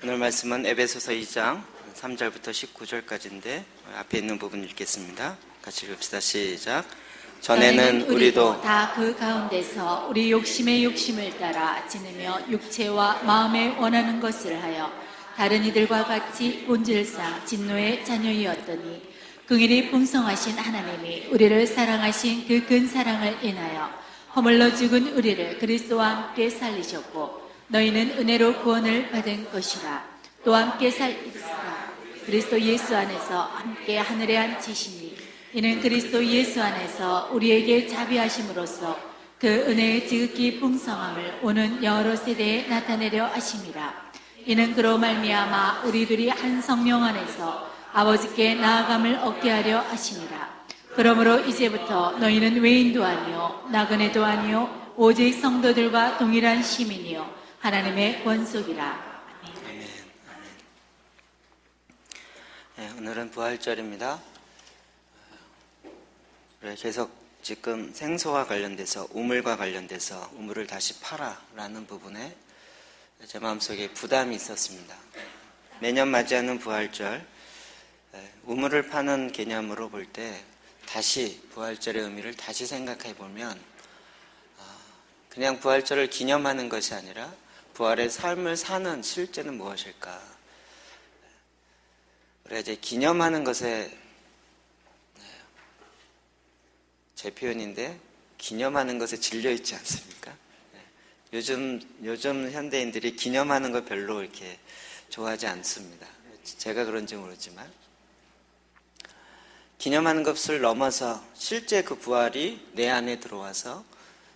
오늘 말씀은 에베소서 2장 3절부터 19절까지인데 앞에 있는 부분 읽겠습니다. 같이 읽읍시다. 시작. 전에는 우리도 다 그 가운데서 우리 욕심의 욕심을 따라 지내며 육체와 마음에 원하는 것을 하여 다른 이들과 같이 본질상 진노의 자녀이었더니 긍휼이 풍성하신 하나님이 우리를 사랑하신 그 큰 사랑을 인하여 허물러 죽은 우리를 그리스도와 함께 살리셨고 너희는 은혜로 구원을 받은 것이라. 또 함께 살리시라. 그리스도 예수 안에서 함께 하늘에 앉히시니 이는 그리스도 예수 안에서 우리에게 자비하심으로써 그 은혜의 지극히 풍성함을 오는 여러 세대에 나타내려 하심이라. 이는 그로 말미암아 우리들이 한 성령 안에서 아버지께 나아감을 얻게 하려 하심이라. 그러므로 이제부터 너희는 외인도 아니요 나그네도 아니요 오직 성도들과 동일한 시민이요 하나님의 권속이라. 아멘. 네, 오늘은 부활절입니다. 계속 지금 생소와 관련돼서 우물과 관련돼서 우물을 다시 파라라는 부분에 제 마음속에 부담이 있었습니다. 매년 맞이하는 부활절, 우물을 파는 개념으로 볼 때 다시 부활절의 의미를 다시 생각해 보면 그냥 부활절을 기념하는 것이 아니라 부활의 삶을 사는 실제는 무엇일까? 우리가 이제 기념하는 것에 제 표현인데 기념하는 것에 질려 있지 않습니까? 요즘 현대인들이 기념하는 거 별로 이렇게 좋아하지 않습니다. 제가 그런지 모르지만 기념하는 것을 넘어서 실제 그 부활이 내 안에 들어와서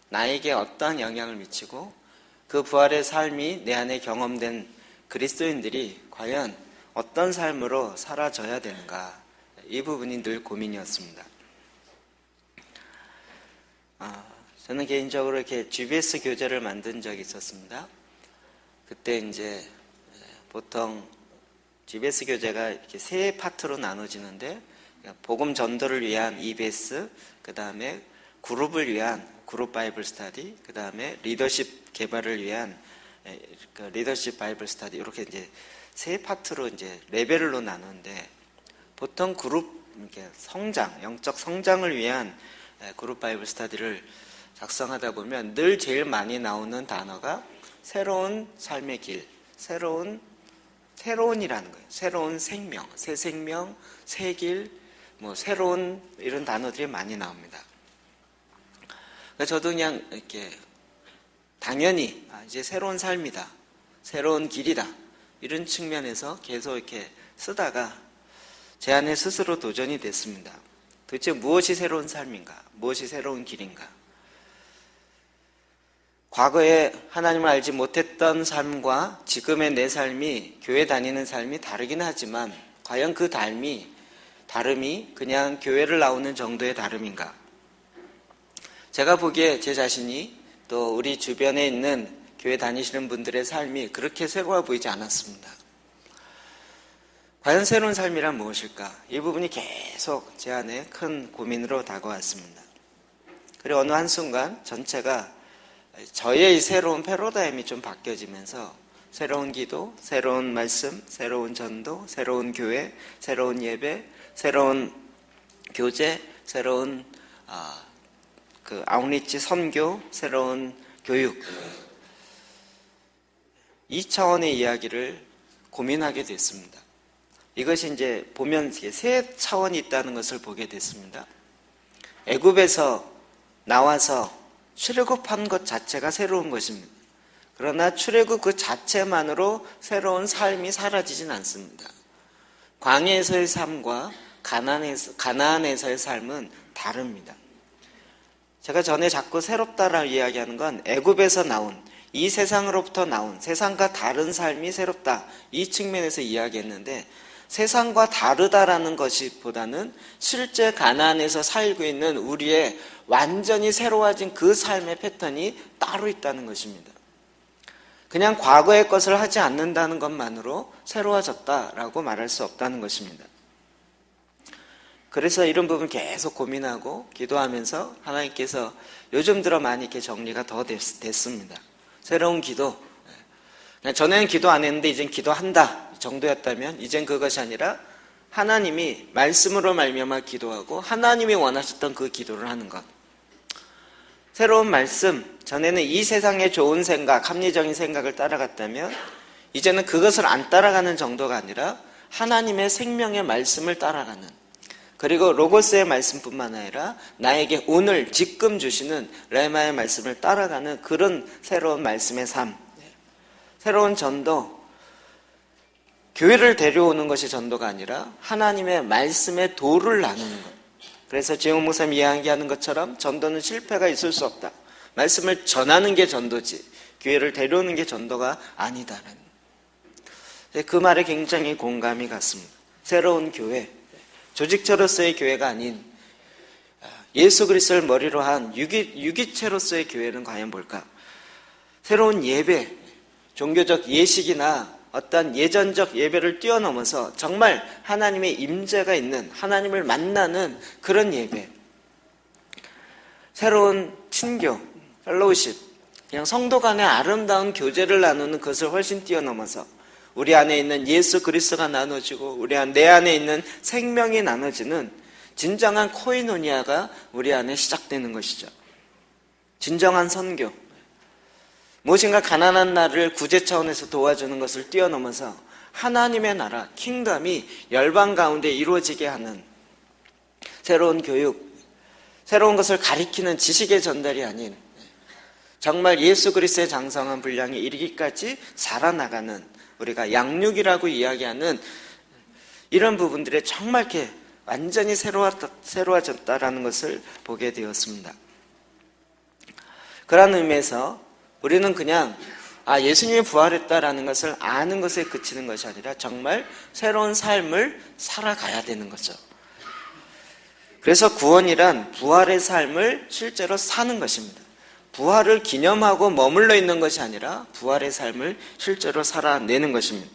나에게 어떠한 영향을 미치고 그 부활의 삶이 내 안에 경험된 그리스도인들이 과연 어떤 삶으로 살아져야 되는가, 이 부분이 늘 고민이었습니다. 저는 개인적으로 이렇게 GBS 교재를 만든 적이 있었습니다. 그때 이제 보통 GBS 교재가 이렇게 세 파트로 나눠지는데 복음 전도를 위한 EBS, 그 다음에 그룹을 위한 그룹 바이블 스터디, 그 다음에 리더십 개발을 위한 리더십 바이블 스터디, 이렇게 이제 세 파트로 이제 레벨로 나누는데 보통 그룹 이렇게 성장, 영적 성장을 위한 그룹 바이블 스터디를 작성하다 보면 늘 제일 많이 나오는 단어가 새로운 삶의 길, 새로운이라는 거예요. 새로운 생명, 새 생명, 새 길, 새로운 이런 단어들이 많이 나옵니다. 저도 그냥 이렇게 당연히 이제 새로운 삶이다, 새로운 길이다, 이런 측면에서 계속 이렇게 쓰다가 제 안에 스스로 도전이 됐습니다. 도대체 무엇이 새로운 삶인가? 무엇이 새로운 길인가? 과거에 하나님을 알지 못했던 삶과 지금의 내 삶이, 교회 다니는 삶이 다르긴 하지만 과연 그 다름이 그냥 교회를 나오는 정도의 다름인가? 제가 보기에 제 자신이 또 우리 주변에 있는 교회 다니시는 분들의 삶이 그렇게 새로워 보이지 않았습니다. 과연 새로운 삶이란 무엇일까? 이 부분이 계속 제 안에 큰 고민으로 다가왔습니다. 그리고 어느 한순간 전체가 저의 이 새로운 패러다임이 좀 바뀌어지면서 새로운 기도, 새로운 말씀, 새로운 전도, 새로운 교회, 새로운 예배, 새로운 교제, 새로운 아웃리치 선교, 새로운 교육, 이 차원의 이야기를 고민하게 됐습니다. 이것이 이제 보면 세 차원이 있다는 것을 보게 됐습니다. 애굽에서 나와서 출애굽한 것 자체가 새로운 것입니다. 그러나 출애굽 그 자체만으로 새로운 삶이 사라지진 않습니다. 광야에서의 삶과 가나안에서의 삶은 다릅니다. 제가 전에 자꾸 새롭다라고 이야기하는 건 애굽에서 나온, 이 세상으로부터 나온 세상과 다른 삶이 새롭다, 이 측면에서 이야기했는데 세상과 다르다라는 것보다는 실제 가나안에서 살고 있는 우리의 완전히 새로워진 그 삶의 패턴이 따로 있다는 것입니다. 그냥 과거의 것을 하지 않는다는 것만으로 새로워졌다라고 말할 수 없다는 것입니다. 그래서 이런 부분 계속 고민하고 기도하면서 하나님께서 요즘 들어 많이 이렇게 정리가 더 됐습니다. 새로운 기도, 전에는 기도 안 했는데 이젠 기도한다 정도였다면 이젠 그것이 아니라 하나님이 말씀으로 말미암아 기도하고 하나님이 원하셨던 그 기도를 하는 것. 새로운 말씀, 전에는 이 세상의 좋은 생각, 합리적인 생각을 따라갔다면 이제는 그것을 안 따라가는 정도가 아니라 하나님의 생명의 말씀을 따라가는, 그리고 로고스의 말씀뿐만 아니라 나에게 오늘 지금 주시는 레마의 말씀을 따라가는 그런 새로운 말씀의 삶, 새로운 전도. 교회를 데려오는 것이 전도가 아니라 하나님의 말씀의 도를 나누는 것. 그래서 지영 목사님 이야기하는 것처럼 전도는 실패가 있을 수 없다. 말씀을 전하는 게 전도지 교회를 데려오는 게 전도가 아니다는, 그 말에 굉장히 공감이 갔습니다. 새로운 교회, 조직체로서의 교회가 아닌 예수 그리스도를 머리로 한 유기체로서의 교회는 과연 뭘까? 새로운 예배, 종교적 예식이나 어떤 예전적 예배를 뛰어넘어서 정말 하나님의 임재가 있는, 하나님을 만나는 그런 예배. 새로운 친교, 펠로우십, 그냥 성도 간의 아름다운 교제를 나누는 것을 훨씬 뛰어넘어서 우리 안에 있는 예수 그리스도가 나눠지고 내 안에 있는 생명이 나눠지는 진정한 코이노니아가 우리 안에 시작되는 것이죠. 진정한 선교, 무엇인가 가난한 나를 구제 차원에서 도와주는 것을 뛰어넘어서 하나님의 나라, 킹덤이 열방 가운데 이루어지게 하는 새로운 교육, 새로운 것을 가리키는 지식의 전달이 아닌 정말 예수 그리스도의 장성한 분량에 이르기까지 살아나가는, 우리가 양육이라고 이야기하는 이런 부분들에 정말 이렇게 완전히 새로워졌다라는 것을 보게 되었습니다. 그런 의미에서 우리는 그냥 예수님이 부활했다라는 것을 아는 것에 그치는 것이 아니라 정말 새로운 삶을 살아가야 되는 거죠. 그래서 구원이란 부활의 삶을 실제로 사는 것입니다. 부활을 기념하고 머물러 있는 것이 아니라 부활의 삶을 실제로 살아내는 것입니다.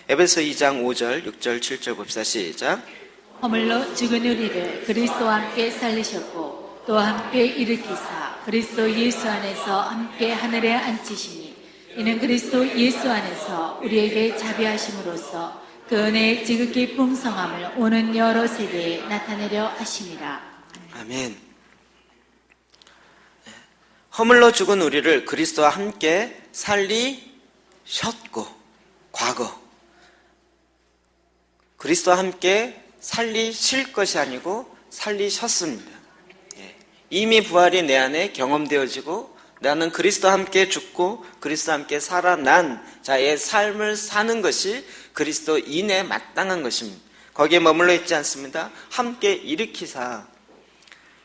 에베소 2장 5절, 6절, 7절 봅시다. 시작. 허물로 죽은 우리를 그리스도와 함께 살리셨고 또 함께 일으키사 그리스도 예수 안에서 함께 하늘에 앉히시니 이는 그리스도 예수 안에서 우리에게 자비하심으로써 그 은혜의 지극히 풍성함을 오는 여러 세대에 나타내려 하심이라. 아멘. 허물로 죽은 우리를 그리스도와 함께 살리셨고, 과거. 그리스도와 함께 살리실 것이 아니고 살리셨습니다. 이미 부활이 내 안에 경험되어지고 나는 그리스도와 함께 죽고 그리스도와 함께 살아난 자의 삶을 사는 것이 그리스도인에 마땅한 것입니다. 거기에 머물러 있지 않습니다. 함께 일으키사,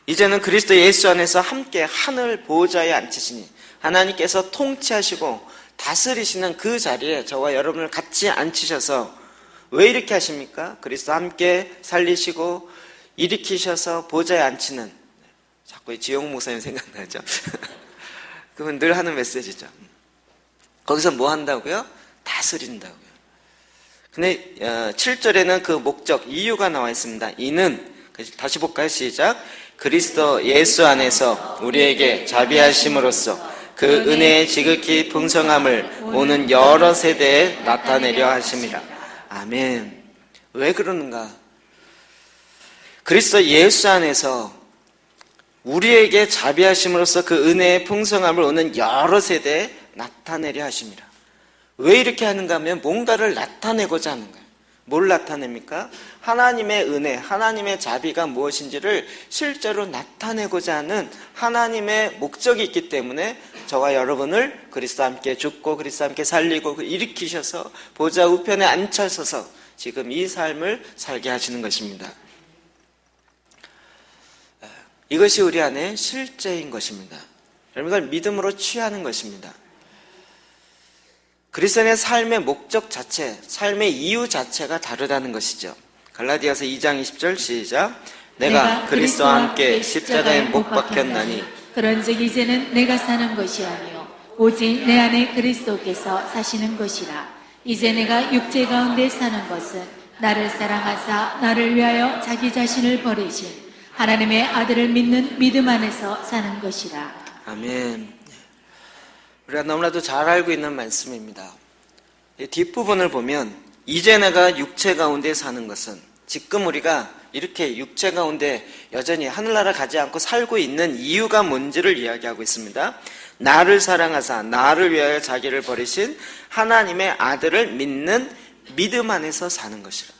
이제는 그리스도 예수 안에서 함께 하늘 보호자에 앉히시니 하나님께서 통치하시고 다스리시는 그 자리에 저와 여러분을 같이 앉히셔서, 왜 이렇게 하십니까? 그리스도 함께 살리시고 일으키셔서 보좌에 앉히는, 자꾸 지용 목사님 생각나죠? 그건 늘 하는 메시지죠. 거기서 뭐 한다고요? 다스린다고요. 근데 7절에는 그 목적, 이유가 나와 있습니다. 이는, 다시 볼까요? 시작. 그리스도 예수 안에서 우리에게 자비하심으로써 그 은혜의 지극히 풍성함을 오는 여러 세대에 나타내려 하심이라. 아멘. 왜 그러는가? 그리스도 예수 안에서 우리에게 자비하심으로써 그 은혜의 풍성함을 오는 여러 세대에 나타내려 하심이라. 왜 이렇게 하는가 하면 뭔가를 나타내고자 하는 거예요. 뭘 나타냅니까? 하나님의 은혜, 하나님의 자비가 무엇인지를 실제로 나타내고자 하는 하나님의 목적이 있기 때문에 저와 여러분을 그리스도와 함께 죽고 그리스도와 함께 살리고 일으키셔서 보좌 우편에 앉혀서서 지금 이 삶을 살게 하시는 것입니다. 이것이 우리 안에 실제인 것입니다. 여러분, 이걸 믿음으로 취하는 것입니다. 그리스도인의 삶의 목적 자체, 삶의 이유 자체가 다르다는 것이죠. 갈라디아서 2장 20절 시작. 내가 그리스도와 함께 십자가에 못 박혔나니 그런즉 이제는 내가 사는 것이 아니요 오직 내 안에 그리스도께서 사시는 것이라. 이제 내가 육체 가운데 사는 것은 나를 사랑하사 나를 위하여 자기 자신을 버리신 하나님의 아들을 믿는 믿음 안에서 사는 것이라. 아멘. 우리가 너무나도 잘 알고 있는 말씀입니다. 뒷부분을 보면 이제 내가 육체 가운데 사는 것은, 지금 우리가 이렇게 육체 가운데 여전히 하늘나라 가지 않고 살고 있는 이유가 뭔지를 이야기하고 있습니다. 나를 사랑하사 나를 위하여 자기를 버리신 하나님의 아들을 믿는 믿음 안에서 사는 것이라.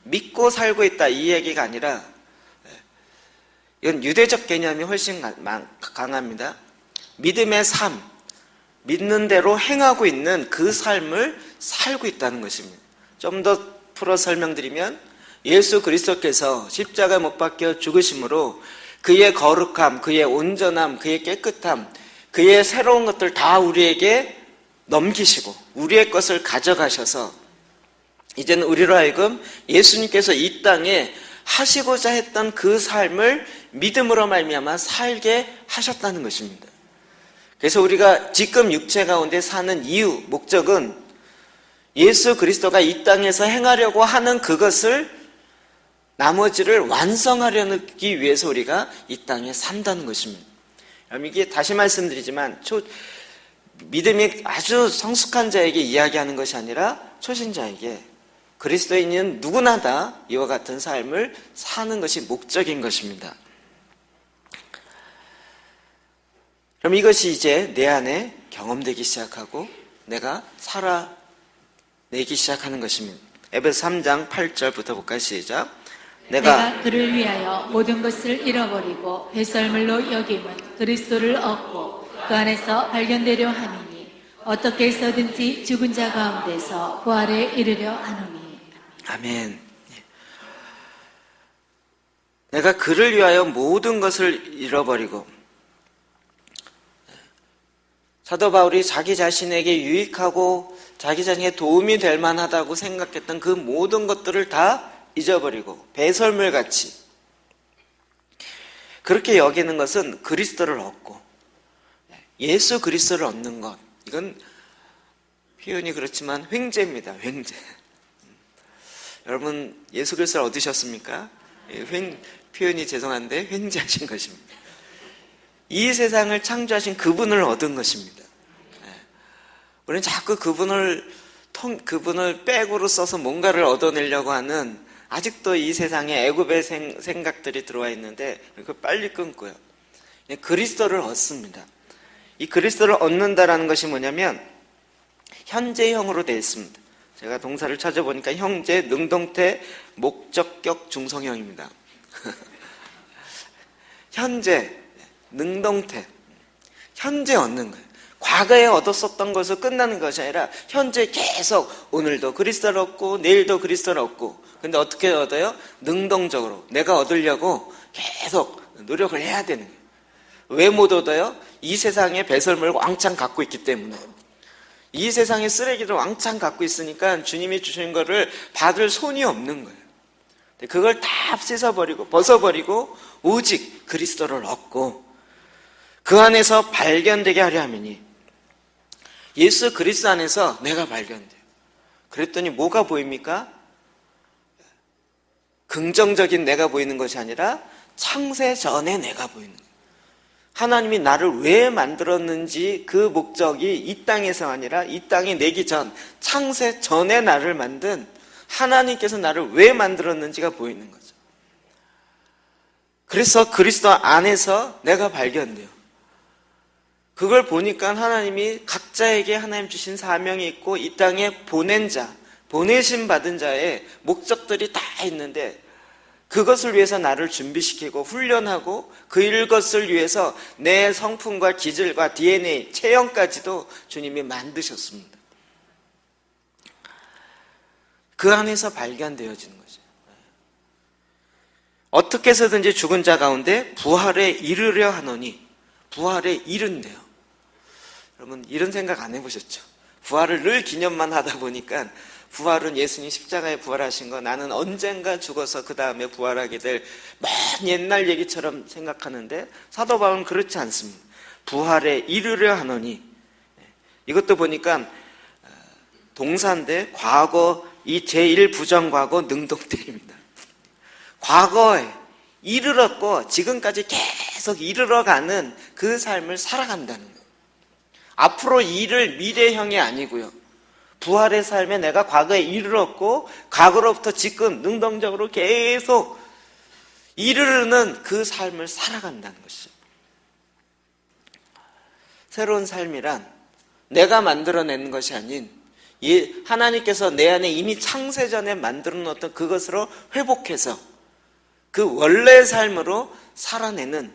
믿고 살고 있다 이 얘기가 아니라, 이건 유대적 개념이 훨씬 강합니다. 믿음의 삶, 믿는 대로 행하고 있는 그 삶을 살고 있다는 것입니다. 좀 더 풀어 설명드리면, 예수 그리스도께서 십자가에 못 박혀 죽으심으로 그의 거룩함, 그의 온전함, 그의 깨끗함, 그의 새로운 것들 다 우리에게 넘기시고 우리의 것을 가져가셔서 이제는 우리로 하여금 예수님께서 이 땅에 하시고자 했던 그 삶을 믿음으로 말미암아 살게 하셨다는 것입니다. 그래서 우리가 지금 육체 가운데 사는 이유, 목적은 예수 그리스도가 이 땅에서 행하려고 하는 그것을, 나머지를 완성하려기 위해서 우리가 이 땅에 산다는 것입니다. 이게 다시 말씀드리지만 믿음이 아주 성숙한 자에게 이야기하는 것이 아니라 초신자에게, 그리스도인은 누구나 다 이와 같은 삶을 사는 것이 목적인 것입니다. 그럼 이것이 이제 내 안에 경험되기 시작하고 내가 살아내기 시작하는 것입니다. 에베소 3장 8절부터 볼까요? 시작. 내가 그를 위하여 모든 것을 잃어버리고 배설물로 여김은 그리스도를 얻고 그 안에서 발견되려 함이니 어떻게 해서든지 죽은 자 가운데서 부활에 이르려 하노니. 아멘. 내가 그를 위하여 모든 것을 잃어버리고, 사도 바울이 자기 자신에게 유익하고 자기 자신에게 도움이 될 만하다고 생각했던 그 모든 것들을 다 잊어버리고 배설물같이 그렇게 여기는 것은 그리스도를 얻고, 예수 그리스도를 얻는 것, 이건 표현이 그렇지만 횡재입니다. 횡재. 여러분 예수 그리스도를 얻으셨습니까? 표현이 죄송한데 횡재하신 것입니다. 이 세상을 창조하신 그분을 얻은 것입니다. 우리는 자꾸 그분을 백으로 써서 뭔가를 얻어내려고 하는, 아직도 이 세상에 애굽의 생각들이 들어와 있는데 그걸 빨리 끊고요. 그리스도를 얻습니다. 이 그리스도를 얻는다라는 것이 뭐냐면 현재형으로 되어 있습니다. 제가 동사를 찾아보니까 형제, 능동태, 목적격, 중성형입니다. 현재, 능동태, 현재 얻는 거예요. 과거에 얻었었던 것을 끝나는 것이 아니라 현재 계속 오늘도 그리스도를 얻고 내일도 그리스도를 얻고, 근데 어떻게 얻어요? 능동적으로 내가 얻으려고 계속 노력을 해야 되는 거예요. 왜 못 얻어요? 이 세상에 배설물을 왕창 갖고 있기 때문에. 이 세상에 쓰레기를 왕창 갖고 있으니까 주님이 주신 거를 받을 손이 없는 거예요. 그걸 다 씻어버리고 벗어버리고 오직 그리스도를 얻고 그 안에서 발견되게 하려 함이니, 예수 그리스도 안에서 내가 발견돼요. 그랬더니 뭐가 보입니까? 긍정적인 내가 보이는 것이 아니라 창세 전에 내가 보이는 거예요. 하나님이 나를 왜 만들었는지 그 목적이 이 땅에서 아니라 이 땅에 내기 전, 창세 전에 나를 만든 하나님께서 나를 왜 만들었는지가 보이는 거죠. 그래서 그리스도 안에서 내가 발견돼요. 그걸 보니까 하나님이 각자에게 하나님 주신 사명이 있고 이 땅에 보낸 자, 보내심 받은 자의 목적들이 다 있는데, 그것을 위해서 나를 준비시키고 훈련하고 그 것을 위해서 내 성품과 기질과 DNA, 체형까지도 주님이 만드셨습니다. 그 안에서 발견되어지는 거죠. 어떻게 해서든지 죽은 자 가운데 부활에 이르려 하노니, 부활에 이른대요. 여러분 이런 생각 안 해보셨죠? 부활을 늘 기념만 하다 보니까 부활은 예수님 십자가에 부활하신 거, 나는 언젠가 죽어서 그 다음에 부활하게 될 먼 옛날 얘기처럼 생각하는데, 사도 바울은 그렇지 않습니다. 부활에 이르려 하노니, 이것도 보니까 동사인데 과거, 이 제1부정과거 능동태입니다. 과거에 이르렀고 지금까지 계속 이르러가는 그 삶을 살아간다는 거예요. 앞으로 이를 미래형이 아니고요, 부활의 삶에 내가 과거에 이르렀고 과거로부터 지금 능동적으로 계속 이르르는 그 삶을 살아간다는 것이죠. 새로운 삶이란 내가 만들어내는 것이 아닌 하나님께서 내 안에 이미 창세 전에 만들어 놓았던 그것으로 회복해서 그 원래의 삶으로 살아내는,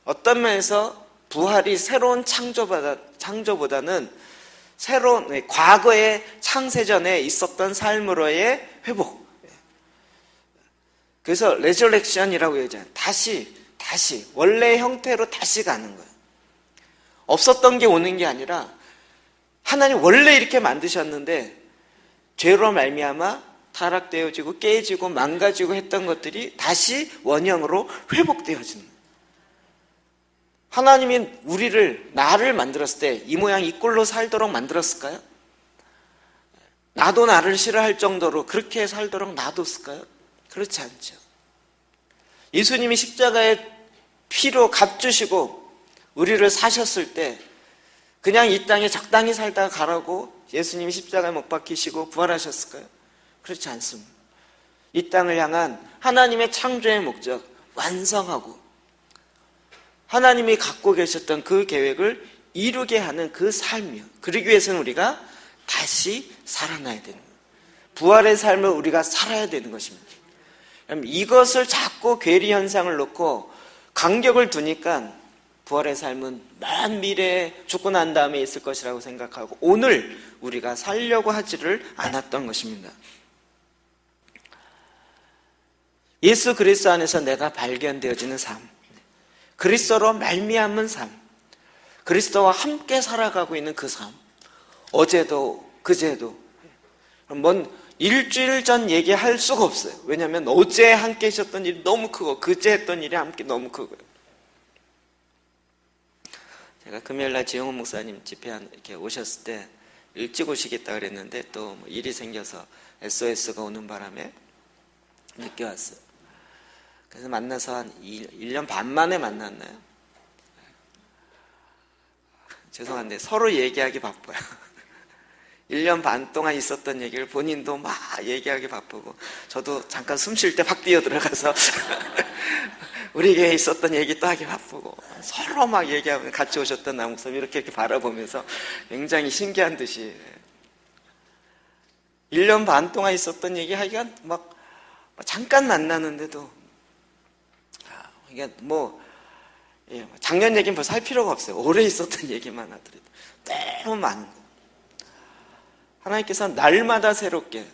어떤 면에서 부활이 새로운 창조보다는 새로운 과거의 창세 전에 있었던 삶으로의 회복. 그래서 레저렉션이라고 얘기하잖아요. 다시 원래의 형태로 다시 가는 거예요. 없었던 게 오는 게 아니라 하나님 원래 이렇게 만드셨는데 죄로 말미암아 타락되어지고 깨지고 망가지고 했던 것들이 다시 원형으로 회복되어지는 거예요. 하나님이 나를 만들었을 때 이 모양 이 꼴로 살도록 만들었을까요? 나도 나를 싫어할 정도로 그렇게 살도록 놔뒀을까요? 그렇지 않죠. 예수님이 십자가의 피로 값주시고 우리를 사셨을 때 그냥 이 땅에 적당히 살다가 가라고 예수님이 십자가에 못 박히시고 부활하셨을까요? 그렇지 않습니다. 이 땅을 향한 하나님의 창조의 목적 완성하고 하나님이 갖고 계셨던 그 계획을 이루게 하는 그 삶이요. 그러기 위해서는 우리가 다시 살아나야 되는 거예요. 부활의 삶을 우리가 살아야 되는 것입니다. 이것을 자꾸 괴리 현상을 놓고 간격을 두니까 부활의 삶은 먼 미래에 죽고 난 다음에 있을 것이라고 생각하고 오늘 우리가 살려고 하지를 않았던 것입니다. 예수 그리스도 안에서 내가 발견되어지는 삶, 그리스도로 말미암은 삶, 그리스도와 함께 살아가고 있는 그 삶, 어제도 그제도 일주일 전 얘기할 수가 없어요. 왜냐하면 어제 함께 있었던 일이 너무 크고 그제 했던 일이 함께 너무 크고요. 제가 금요일날 지영훈 목사님 집회 이렇게 오셨을 때 일찍 오시겠다 그랬는데 또 일이 생겨서 SOS가 오는 바람에 늦게 왔어요. 그래서 만나서 한 1년 반 만에 만났나요? 죄송한데 서로 얘기하기 바빠요. 1년 반 동안 있었던 얘기를 본인도 막 얘기하기 바쁘고 저도 잠깐 숨 쉴 때 확 뛰어 들어가서 우리 교회에 있었던 얘기 또 하기 바쁘고 서로 막 얘기하면 같이 오셨던 남목사님 이렇게 바라보면서 굉장히 신기한 듯이 1년 반 동안 있었던 얘기 하기가 막 잠깐 만나는데도 이게 작년 얘기는 벌써 할 필요가 없어요. 오래 있었던 얘기만 하더라도 너무 많은 거예요. 하나님께서 날마다 새롭게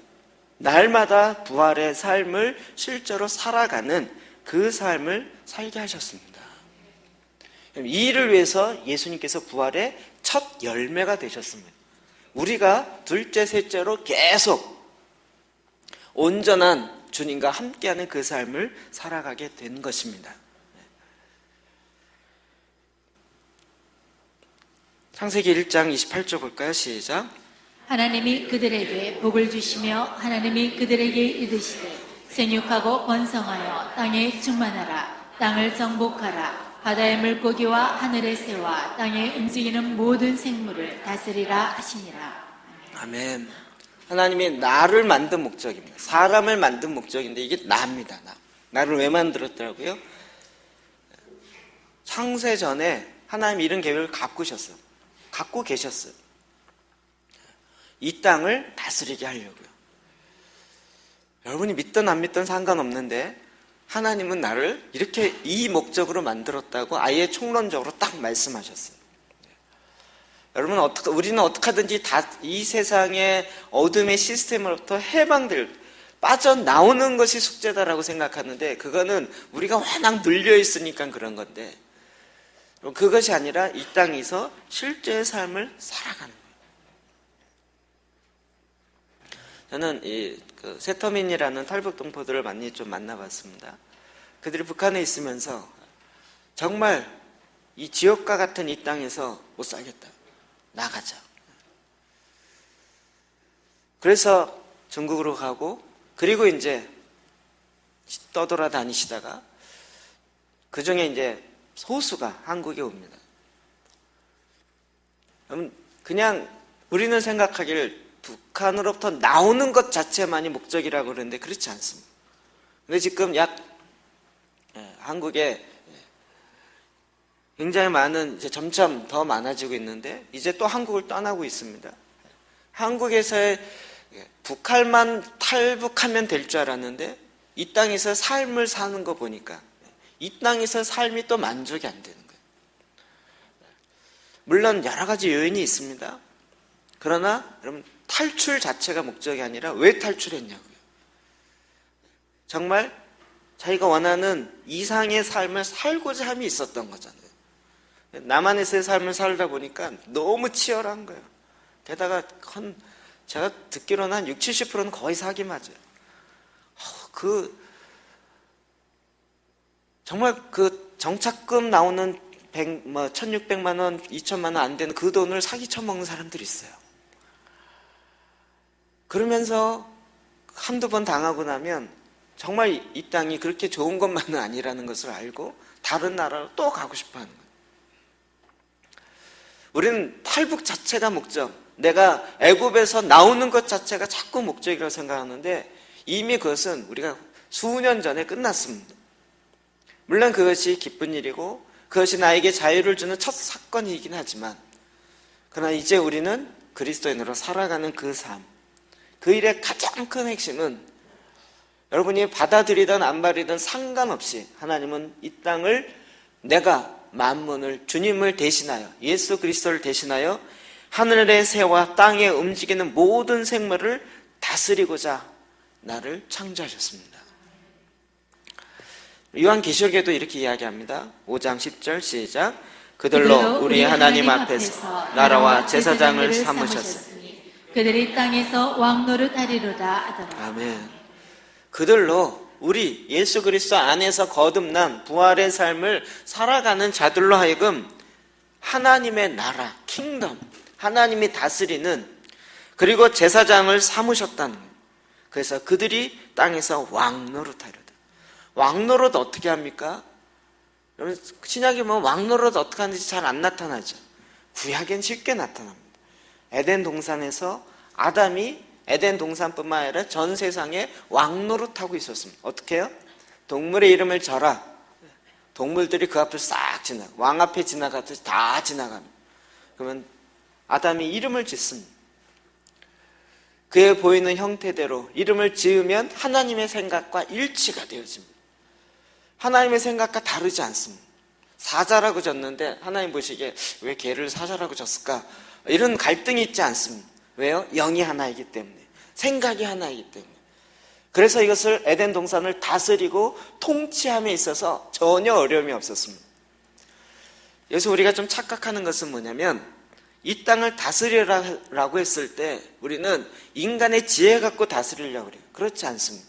날마다 부활의 삶을 실제로 살아가는 그 삶을 살게 하셨습니다. 이 일을 위해서 예수님께서 부활의 첫 열매가 되셨습니다. 우리가 둘째, 셋째로 계속 온전한 주님과 함께하는 그 삶을 살아가게 된 것입니다. 창세기 1장 28절 볼까요? 시작. 하나님이 그들에게 복을 주시며 하나님이 그들에게 이르시되 생육하고 번성하여 땅에 충만하라. 땅을 정복하라. 바다의 물고기와 하늘의 새와 땅에 움직이는 모든 생물을 다스리라 하시니라. 아멘. 하나님이 나를 만든 목적입니다. 사람을 만든 목적인데 이게 나입니다. 나를 왜 만들었더라고요? 창세 전에 하나님이 이런 계획을 갖고 계셨어요. 이 땅을 다스리게 하려고요. 여러분이 믿든 안 믿든 상관없는데 하나님은 나를 이렇게 이 목적으로 만들었다고 아예 총론적으로 딱 말씀하셨어요. 여러분, 우리는 어떻게 하든지 다 이 세상의 어둠의 시스템으로부터 빠져나오는 것이 숙제다라고 생각하는데 그거는 우리가 워낙 눌려 있으니까 그런 건데 그것이 아니라 이 땅에서 실제의 삶을 살아가는 거예요. 저는 세터민이라는 탈북 동포들을 많이 좀 만나봤습니다. 그들이 북한에 있으면서 정말 이 지옥과 같은 이 땅에서 못 살겠다. 나가자. 그래서 중국으로 가고 그리고 이제 떠돌아다니시다가 그 중에 이제 소수가 한국에 옵니다. 그냥 우리는 생각하기를 북한으로부터 나오는 것 자체만이 목적이라고 그러는데 그렇지 않습니다. 근데 지금 한국에 굉장히 많은, 이제 점점 더 많아지고 있는데 이제 또 한국을 떠나고 있습니다. 한국에서의 북한만 탈북하면 될 줄 알았는데 이 땅에서 삶을 사는 거 보니까 이 땅에서 삶이 또 만족이 안 되는 거예요. 물론 여러 가지 요인이 있습니다. 그러나 여러분, 탈출 자체가 목적이 아니라 왜 탈출했냐고요. 정말 자기가 원하는 이상의 삶을 살고자 함이 있었던 거잖아요. 남한에서의 삶을 살다 보니까 너무 치열한 거예요. 게다가 제가 듣기로는 한 60, 70%는 거의 사기 맞아요. 정말 그 정착금 나오는 1,600만 원, 2,000만 원 안 되는 그 돈을 사기 쳐먹는 사람들이 있어요. 그러면서 한두 번 당하고 나면 정말 이 땅이 그렇게 좋은 것만은 아니라는 것을 알고 다른 나라로 또 가고 싶어 하는 거예요. 우리는 탈북 자체가 목적, 내가 애굽에서 나오는 것 자체가 자꾸 목적이라고 생각하는데 이미 그것은 우리가 수년 전에 끝났습니다. 물론 그것이 기쁜 일이고 그것이 나에게 자유를 주는 첫 사건이긴 하지만, 그러나 이제 우리는 그리스도인으로 살아가는 그 삶, 그 일의 가장 큰 핵심은 여러분이 받아들이든 안 받아들이든 상관없이 하나님은 이 땅을, 내가 만문을, 주님을 대신하여, 예수 그리스도를 대신하여 하늘의 새와 땅에 움직이는 모든 생물을 다스리고자 나를 창조하셨습니다. 요한계시록에도 이렇게 이야기합니다. 5장 10절 시작. 그들로 우리 하나님 앞에서 나라와 제사장을 삼으셨으니 그들이 땅에서 왕노릇하리로다 하더라. 아멘. 그들로, 우리 예수 그리스도 안에서 거듭난 부활의 삶을 살아가는 자들로 하여금 하나님의 나라, 킹덤, 하나님이 다스리는, 그리고 제사장을 삼으셨다는 거예요. 그래서 그들이 땅에서 왕노릇하리로다. 왕노릇 어떻게 합니까? 여러분, 신약에 보면 왕노릇 어떻게 하는지 잘 안 나타나죠. 구약엔 쉽게 나타납니다. 에덴 동산에서 아담이 에덴 동산뿐만 아니라 전 세상에 왕노릇하고 있었습니다. 어떻게 해요? 동물의 이름을 절하. 동물들이 그 앞을 싹 지나가, 왕 앞에 지나가듯이 다 지나갑니다. 그러면 아담이 이름을 짓습니다. 그의 보이는 형태대로 이름을 지으면 하나님의 생각과 일치가 되어집니다. 하나님의 생각과 다르지 않습니다. 사자라고 졌는데 하나님 보시기에 왜 개를 사자라고 졌을까? 이런 갈등이 있지 않습니다. 왜요? 영이 하나이기 때문에, 생각이 하나이기 때문에. 그래서 이것을 에덴 동산을 다스리고 통치함에 있어서 전혀 어려움이 없었습니다. 그래서 우리가 좀 착각하는 것은 뭐냐면, 이 땅을 다스리라고 했을 때 우리는 인간의 지혜 갖고 다스리려고 그래요. 그렇지 않습니다.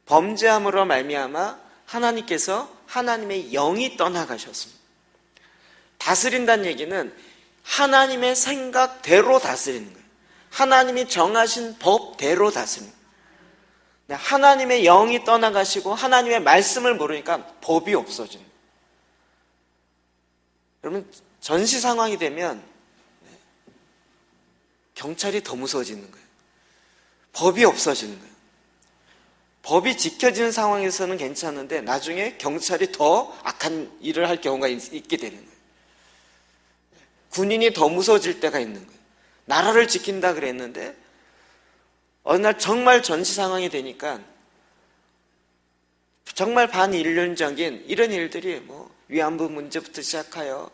범죄함으로 말미암아 하나님께서 하나님의 영이 떠나가셨습니다. 다스린다는 얘기는 하나님의 생각대로 다스리는 거예요. 하나님이 정하신 법대로 다스립니다. 하나님의 영이 떠나가시고 하나님의 말씀을 모르니까 법이 없어지는 거예요. 여러분, 전시 상황이 되면 경찰이 더 무서워지는 거예요. 법이 없어지는 거예요. 법이 지켜지는 상황에서는 괜찮은데 나중에 경찰이 더 악한 일을 할 경우가 있게 되는 거예요. 군인이 더 무서워질 때가 있는 거예요. 나라를 지킨다 그랬는데 어느 날 정말 전시 상황이 되니까 정말 반인륜적인 이런 일들이 위안부 문제부터 시작하여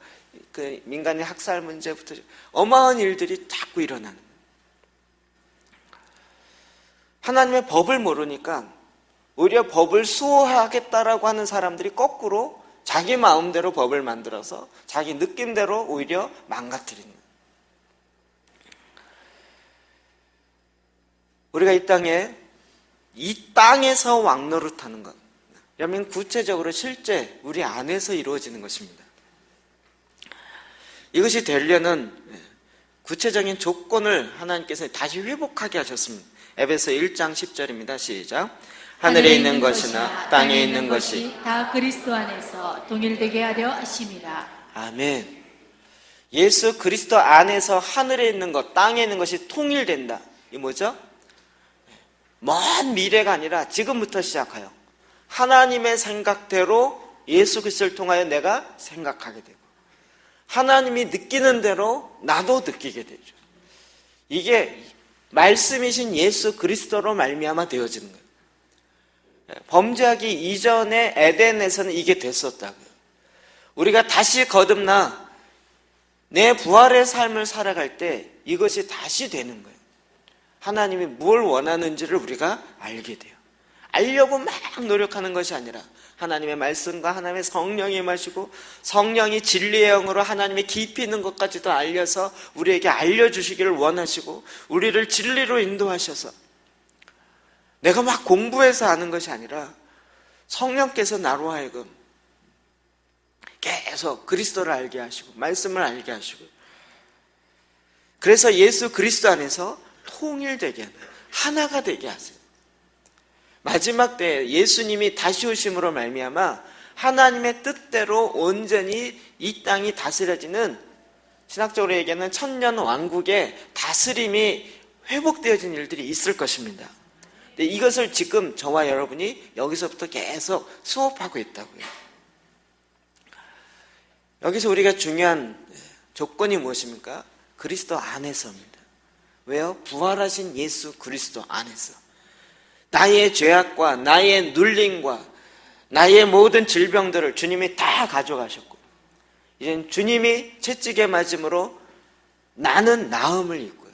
그 민간인 학살 문제부터 어마어마한 일들이 자꾸 일어나는 거예요. 하나님의 법을 모르니까 오히려 법을 수호하겠다라고 하는 사람들이 거꾸로 자기 마음대로 법을 만들어서 자기 느낌대로 오히려 망가뜨리는 거예요. 우리가 이 땅에서 왕노릇하는 것, 그러면 구체적으로 실제 우리 안에서 이루어지는 것입니다. 이것이 되려는 구체적인 조건을 하나님께서 다시 회복하게 하셨습니다. 에베소 1장 10절입니다. 시작. 하늘에 있는 것이나 땅에 있는 것이 다 그리스도 안에서 동일되게 하려 하심이라. 아멘. 예수 그리스도 안에서 하늘에 있는 것, 땅에 있는 것이 통일된다. 이 뭐죠? 먼 미래가 아니라 지금부터 시작하여 하나님의 생각대로 예수 그리스도를 통하여 내가 생각하게 되고, 하나님이 느끼는 대로 나도 느끼게 되죠. 이게 말씀이신 예수 그리스도로 말미암아 되어지는 거예요. 범죄하기 이전에 에덴에서는 이게 됐었다고요. 우리가 다시 거듭나 내 부활의 삶을 살아갈 때 이것이 다시 되는 거예요. 하나님이 뭘 원하는지를 우리가 알게 돼요. 알려고 막 노력하는 것이 아니라 하나님의 말씀과 하나님의 성령이 임하시고 성령이 진리의 영으로 하나님의 깊이 있는 것까지도 알려서 우리에게 알려주시기를 원하시고 우리를 진리로 인도하셔서 내가 막 공부해서 아는 것이 아니라 성령께서 나로 하여금 계속 그리스도를 알게 하시고 말씀을 알게 하시고, 그래서 예수 그리스도 안에서 통일되게 하는, 하나가 되게 하세요. 마지막 때 예수님이 다시 오심으로 말미암아 하나님의 뜻대로 온전히 이 땅이 다스려지는, 신학적으로 얘기하는 천년 왕국의 다스림이 회복되어진 일들이 있을 것입니다. 근데 이것을 지금 저와 여러분이 여기서부터 계속 수업하고 있다고요. 여기서 우리가 중요한 조건이 무엇입니까? 그리스도 안에서입니다. 왜요? 부활하신 예수 그리스도 안에서 나의 죄악과 나의 눌림과 나의 모든 질병들을 주님이 다 가져가셨고, 이젠 주님이 채찍에 맞음으로 나는 나음을 입고요,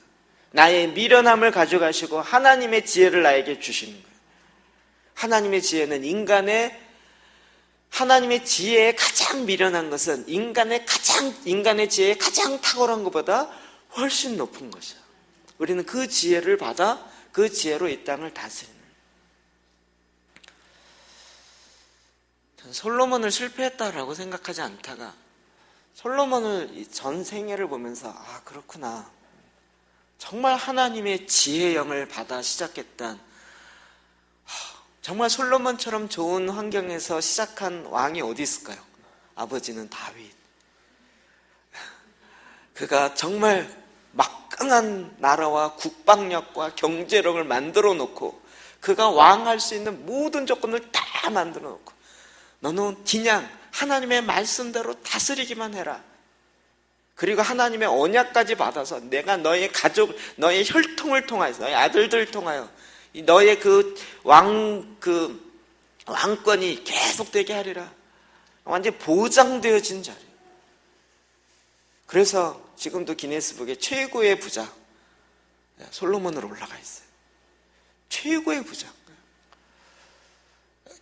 나의 미련함을 가져가시고 하나님의 지혜를 나에게 주시는 거예요. 하나님의 지혜는 하나님의 지혜에 가장 미련한 것은 인간의 지혜에 가장 탁월한 것보다 훨씬 높은 것이야. 우리는 그 지혜를 받아 그 지혜로 이 땅을 다스리는. 저는 솔로몬을 실패했다라고 생각하지 않다가 솔로몬을 전 생애를 보면서 그렇구나, 정말 하나님의 지혜의 영을 받아 시작했던, 정말 솔로몬처럼 좋은 환경에서 시작한 왕이 어디 있을까요? 아버지는 다윗. 그가 정말 막강한 나라와 국방력과 경제력을 만들어 놓고 그가 왕할 수 있는 모든 조건을 다 만들어 놓고, 너는 그냥 하나님의 말씀대로 다스리기만 해라. 그리고 하나님의 언약까지 받아서 내가 너의 가족, 너의 혈통을 통하여서, 너의 아들들을 통하여 너의 왕권이 계속되게 하리라. 완전히 보장되어진 자리예요. 그래서 지금도 기네스북에 최고의 부자 솔로몬으로 올라가 있어요. 최고의 부자.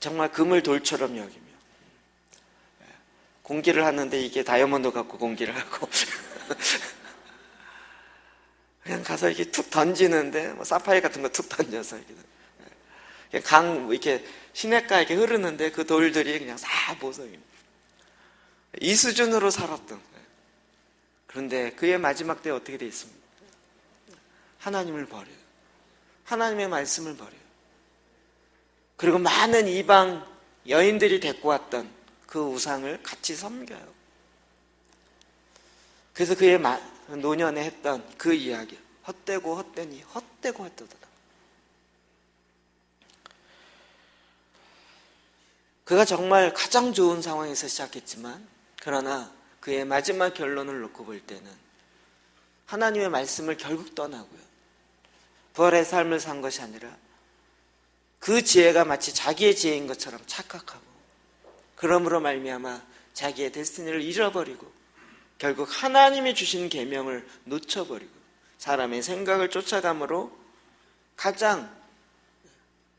정말 금을 돌처럼 여기며 공기를 하는데 이게 다이아몬드 갖고 공기를 하고 그냥 가서 이렇게 툭 던지는데 사파이 같은 거 툭 던져서 이렇게 시냇가 이렇게 흐르는데 그 돌들이 그냥 다 보석입니다. 이 수준으로 살았던 거예요. 그런데 그의 마지막 때 어떻게 돼 있습니까? 하나님을 버려요. 하나님의 말씀을 버려요. 그리고 많은 이방 여인들이 데리고 왔던 그 우상을 같이 섬겨요. 그래서 그의 노년에 했던 그 이야기, 헛되고 헛되니 헛되고 헛되다. 그가 정말 가장 좋은 상황에서 시작했지만, 그러나 그의 마지막 결론을 놓고 볼 때는 하나님의 말씀을 결국 떠나고요, 부활의 삶을 산 것이 아니라 그 지혜가 마치 자기의 지혜인 것처럼 착각하고, 그러므로 말미암아 자기의 데스티니를 잃어버리고 결국 하나님이 주신 계명을 놓쳐버리고 사람의 생각을 쫓아감으로 가장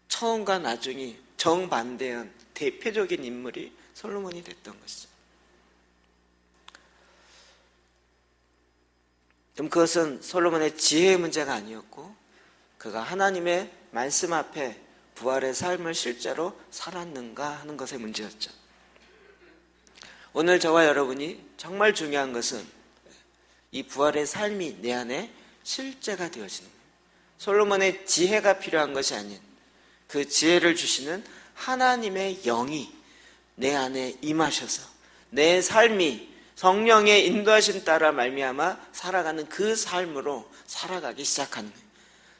처음과 나중이 정반대한 대표적인 인물이 솔로몬이 됐던 것이죠. 그럼 그것은 솔로몬의 지혜의 문제가 아니었고, 그가 하나님의 말씀 앞에 부활의 삶을 실제로 살았는가 하는 것의 문제였죠. 오늘 저와 여러분이 정말 중요한 것은 이 부활의 삶이 내 안에 실제가 되어지는 거예요. 솔로몬의 지혜가 필요한 것이 아닌 그 지혜를 주시는 하나님의 영이 내 안에 임하셔서 내 삶이 성령의 인도하심 따라 말미암아 살아가는 그 삶으로 살아가기 시작하는 거예요.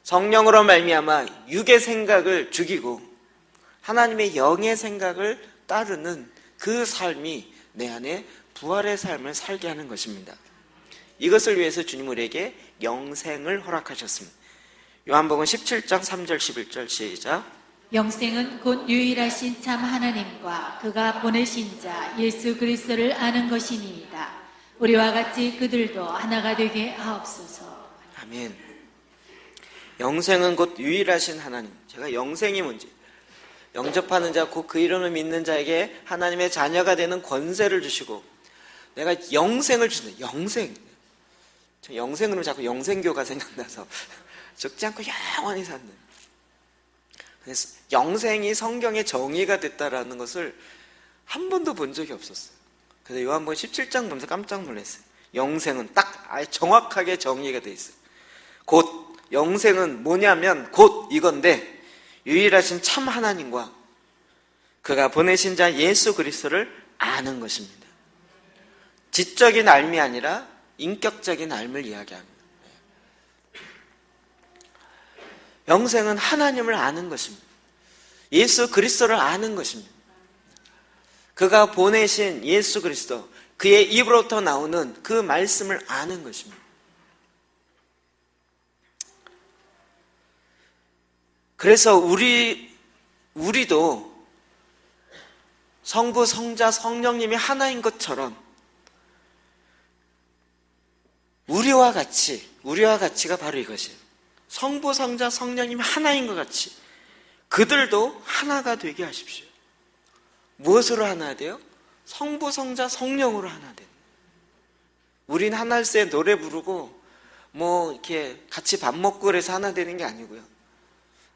성령으로 말미암아 육의 생각을 죽이고 하나님의 영의 생각을 따르는 그 삶이 내 안에 부활의 삶을 살게 하는 것입니다. 이것을 위해서 주님 우리에게 영생을 허락하셨습니다. 요한복음 17장 3절 11절 시작. 영생은 곧 유일하신 참 하나님과 그가 보내신 자 예수 그리스도를 아는 것이니이다. 우리와 같이 그들도 하나가 되게 하옵소서. 아멘. 영생은 곧 유일하신 하나님. 제가 영생이 뭔지, 영접하는 자 곧 그 이름을 믿는 자에게 하나님의 자녀가 되는 권세를 주시고 내가 영생을 주신다. 영생. 저 영생으로 자꾸 영생교가 생각나서 죽지 않고 영원히 사는. 그래서 영생이 성경의 정의가 됐다라는 것을 한 번도 본 적이 없었어요. 그래서 요한복음 17장 보면서 깜짝 놀랐어요. 영생은 딱 아예 정확하게 정의가 돼 있어요. 곧 영생은 뭐냐면 곧 이건데 유일하신 참 하나님과 그가 보내신 자 예수 그리스도를 아는 것입니다. 지적인 알미 아니라 인격적인 알을 이야기합니다. 영생은 하나님을 아는 것입니다. 예수 그리스도를 아는 것입니다. 그가 보내신 예수 그리스도, 그의 입으로부터 나오는 그 말씀을 아는 것입니다. 그래서 우리도 성부, 성자, 성령님이 하나인 것처럼 우리와 같이가 바로 이것이에요. 성부, 성자, 성령님이 하나인 것 같이 그들도 하나가 되게 하십시오. 무엇으로 하나 돼요? 성부, 성자, 성령으로 하나 돼요. 우린 하나일세 노래 부르고 이렇게 같이 밥 먹고 그래서 하나 되는 게 아니고요.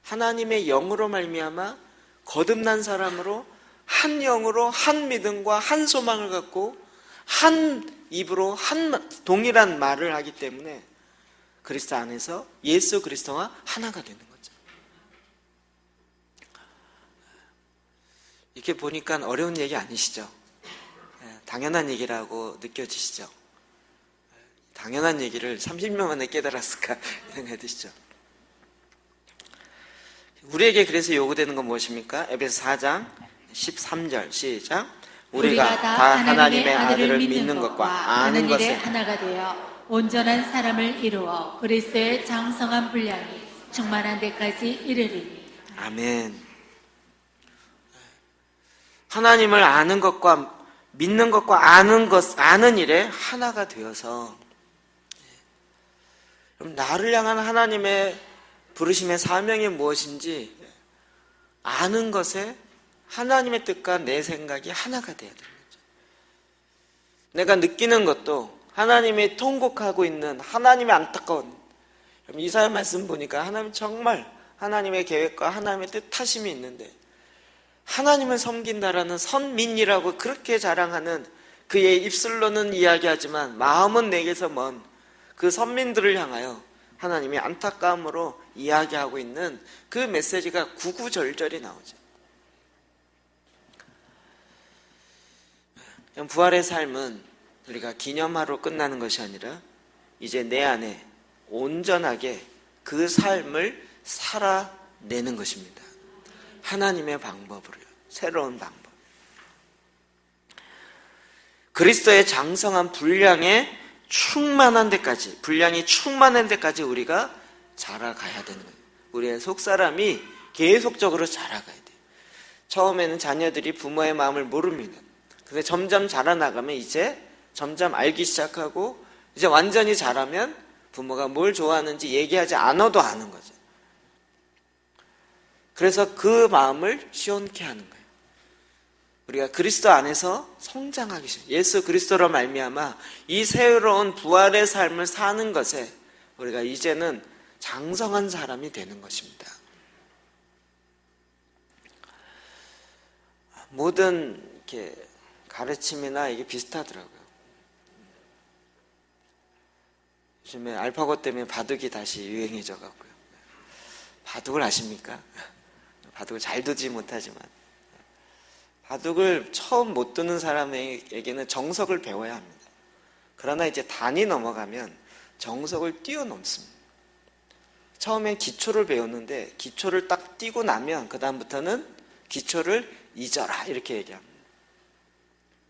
하나님의 영으로 말미암아 거듭난 사람으로 한 영으로 한 믿음과 한 소망을 갖고 한 입으로 동일한 말을 하기 때문에 그리스도 안에서 예수 그리스도와 하나가 되는 거죠. 이렇게 보니까 어려운 얘기 아니시죠? 당연한 얘기라고 느껴지시죠? 당연한 얘기를 30년 만에 깨달았을까 생각해 드시죠? 우리에게 그래서 요구되는 건 무엇입니까? 에베소 4장 13절 시작. 우리가 다 하나님의 아들을 믿는 것과 아는 것에 하나가 되어 온전한 사람을 이루어 그리스도의 장성한 분량이 충만한 데까지 이르리니. 아멘. 하나님을 아는 것과 믿는 것과 아는 일에 하나가 되어서 그럼 나를 향한 하나님의 부르심의 사명이 무엇인지 아는 것에 하나님의 뜻과 내 생각이 하나가 돼야 되는 거죠. 내가 느끼는 것도 하나님이 통곡하고 있는 하나님의 안타까운, 이사야 말씀 보니까 하나님 정말 하나님의 계획과 하나님의 뜻하심이 있는데 하나님을 섬긴다라는 선민이라고 그렇게 자랑하는 그의 입술로는 이야기하지만 마음은 내게서 먼 그 선민들을 향하여 하나님이 안타까움으로 이야기하고 있는 그 메시지가 구구절절히 나오죠. 부활의 삶은 우리가 기념하러 끝나는 것이 아니라 이제 내 안에 온전하게 그 삶을 살아내는 것입니다. 하나님의 방법으로요. 새로운 방법. 그리스도의 장성한 분량에 충만한 데까지, 분량이 충만한 데까지 우리가 자라가야 되는 거예요. 우리의 속사람이 계속적으로 자라가야 돼요. 처음에는 자녀들이 부모의 마음을 모릅니다. 근데 점점 자라나가면 이제 점점 알기 시작하고 이제 완전히 자라면 부모가 뭘 좋아하는지 얘기하지 않아도 아는 거죠. 그래서 그 마음을 시원케 하는 거예요. 우리가 그리스도 안에서 성장하기 시작. 예수 그리스도로 말미암아 이 새로운 부활의 삶을 사는 것에 우리가 이제는 장성한 사람이 되는 것입니다. 모든 이렇게 가르침이나 이게 비슷하더라고요. 요즘에 알파고 때문에 바둑이 다시 유행해져 갖고요. 바둑을 아십니까? 바둑을 잘 두지 못하지만 바둑을 처음 못 두는 사람에게는 정석을 배워야 합니다. 그러나 이제 단이 넘어가면 정석을 뛰어넘습니다. 처음엔 기초를 배우는데 기초를 딱 띄고 나면 그 다음부터는 기초를 잊어라 이렇게 얘기합니다.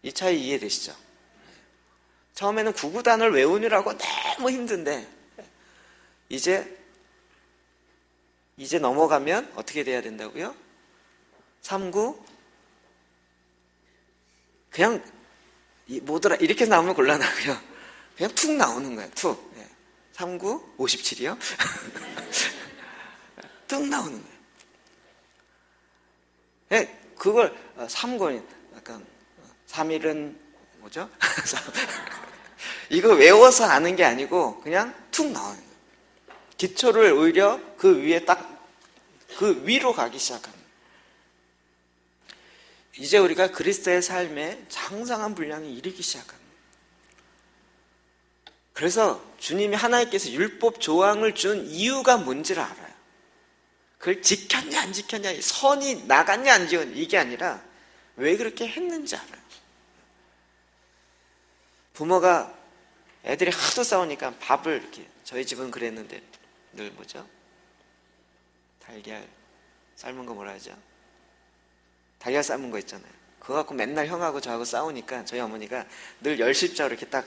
이 차이 이해되시죠? 처음에는 구구단을 외우느라고 너무 힘든데 이제 넘어가면 어떻게 돼야 된다고요? 3구 그냥 뭐더라 이렇게 나오면 곤란하고요. 그냥 툭 나오는 거예요. 툭. 3구 57이요? 툭 나오는 거예요. 그걸 3권 약간 3일은 뭐죠? 이거 외워서 아는 게 아니고 그냥 툭 나오는 거예요. 기초를 오히려 그 위에 딱 그 위로 가기 시작합니다. 이제 우리가 그리스도의 삶에 장성한 분량이 이르기 시작합니다. 그래서 주님이 하나님께서 율법 조항을 준 이유가 뭔지를 알아요. 그걸 지켰냐 안 지켰냐, 선이 나갔냐 안 지켰냐 이게 아니라 왜 그렇게 했는지 알아요. 부모가 애들이 하도 싸우니까 밥을 이렇게, 저희 집은 그랬는데 늘 뭐죠? 달걀 삶은 거 뭐라 하죠? 달걀 삶은 거 있잖아요. 그거 갖고 맨날 형하고 저하고 싸우니까 저희 어머니가 늘 열십자로 이렇게 딱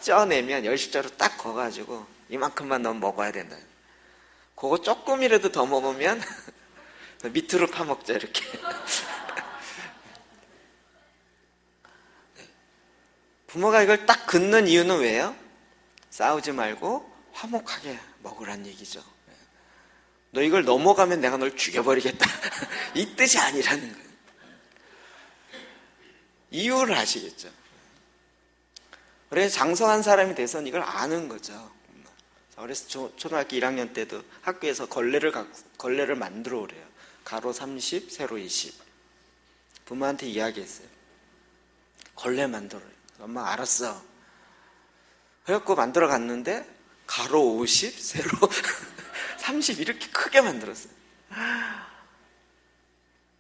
쪄내면 열십자로 딱 거가지고 이만큼만 넌 먹어야 된다. 그거 조금이라도 더 먹으면 밑으로 파먹자 이렇게. 부모가 이걸 딱 긋는 이유는 왜요? 싸우지 말고 화목하게 먹으란 얘기죠. 너 이걸 넘어가면 내가 널 죽여버리겠다. 이 뜻이 아니라는 거예요. 이유를 아시겠죠? 그래서 장성한 사람이 돼서는 이걸 아는 거죠. 그래서 초등학교 1학년 때도 학교에서 걸레를 만들어 오래요. 가로 30, 세로 20. 부모한테 이야기했어요. 걸레 만들어요. 엄마 알았어. 그래갖고 만들어 갔는데 가로 50, 세로 30 이렇게 크게 만들었어요.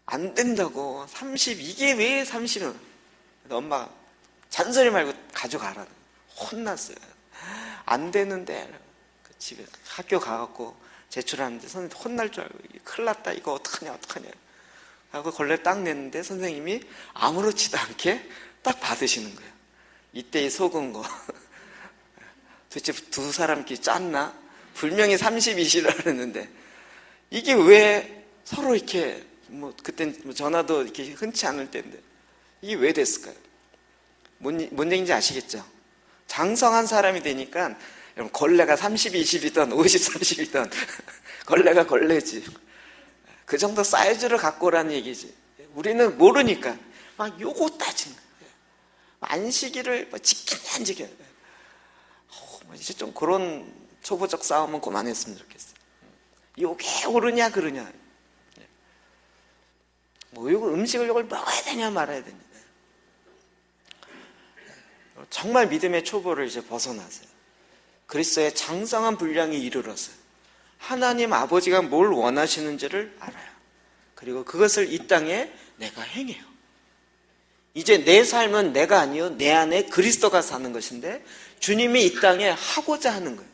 안 된다고. 30 이게 왜 30은? 엄마가 잔소리 말고 가져가라. 혼났어요. 안 되는데. 집에 학교 가갖고 제출하는데 선생님 혼날 줄 알고 큰일 났다. 이거 어떡하냐. 하고 걸레 딱 냈는데 선생님이 아무렇지도 않게 딱 받으시는 거예요. 이때 이 속은 거. 도대체 두 사람끼리 짰나? 분명히 30이시라 그랬는데 이게 왜 서로 이렇게 그땐 전화도 이렇게 흔치 않을 때인데 이게 왜 됐을까요? 뭔 얘기인지 아시겠죠? 장성한 사람이 되니까 여러분 걸레가 30, 20이든 50, 30이든 걸레가 걸레지. 그 정도 사이즈를 갖고 오라는 얘기지. 우리는 모르니까 막 요거 따지는 거예요. 안식일을 지키냐 안 지키냐. 이제 좀 그런 초보적 싸움은 그만했으면 좋겠어요. 요게 옳으냐 그러냐. 이거 음식을 이걸 먹어야 되냐 말아야 되냐. 정말 믿음의 초보를 이제 벗어나세요. 그리스도의 장성한 분량이 이르렀어요. 하나님 아버지가 뭘 원하시는지를 알아요. 그리고 그것을 이 땅에 내가 행해요. 이제 내 삶은 내가 아니요 내 안에 그리스도가 사는 것인데 주님이 이 땅에 하고자 하는 거예요.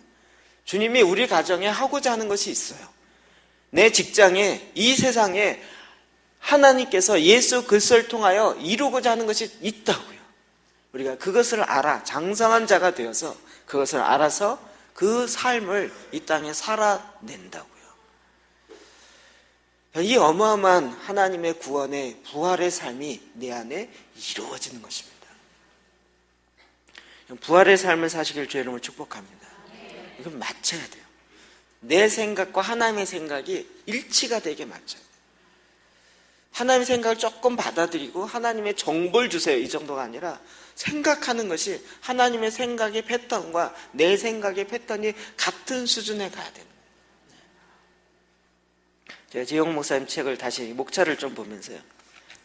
주님이 우리 가정에 하고자 하는 것이 있어요. 내 직장에, 이 세상에 하나님께서 예수 그리스도를 통하여 이루고자 하는 것이 있다고요. 우리가 그것을 알아 장성한 자가 되어서 그것을 알아서 그 삶을 이 땅에 살아낸다고요. 이 어마어마한 하나님의 구원의 부활의 삶이 내 안에 이루어지는 것입니다. 부활의 삶을 사시길 주의 이름으로 축복합니다. 이건 맞춰야 돼요. 내 생각과 하나님의 생각이 일치가 되게 맞춰야 돼요. 하나님의 생각을 조금 받아들이고 하나님의 정보를 주세요. 이 정도가 아니라 생각하는 것이 하나님의 생각의 패턴과 내 생각의 패턴이 같은 수준에 가야 됩니다. 제가 지영 목사님 책을 다시 목차를 좀 보면서요.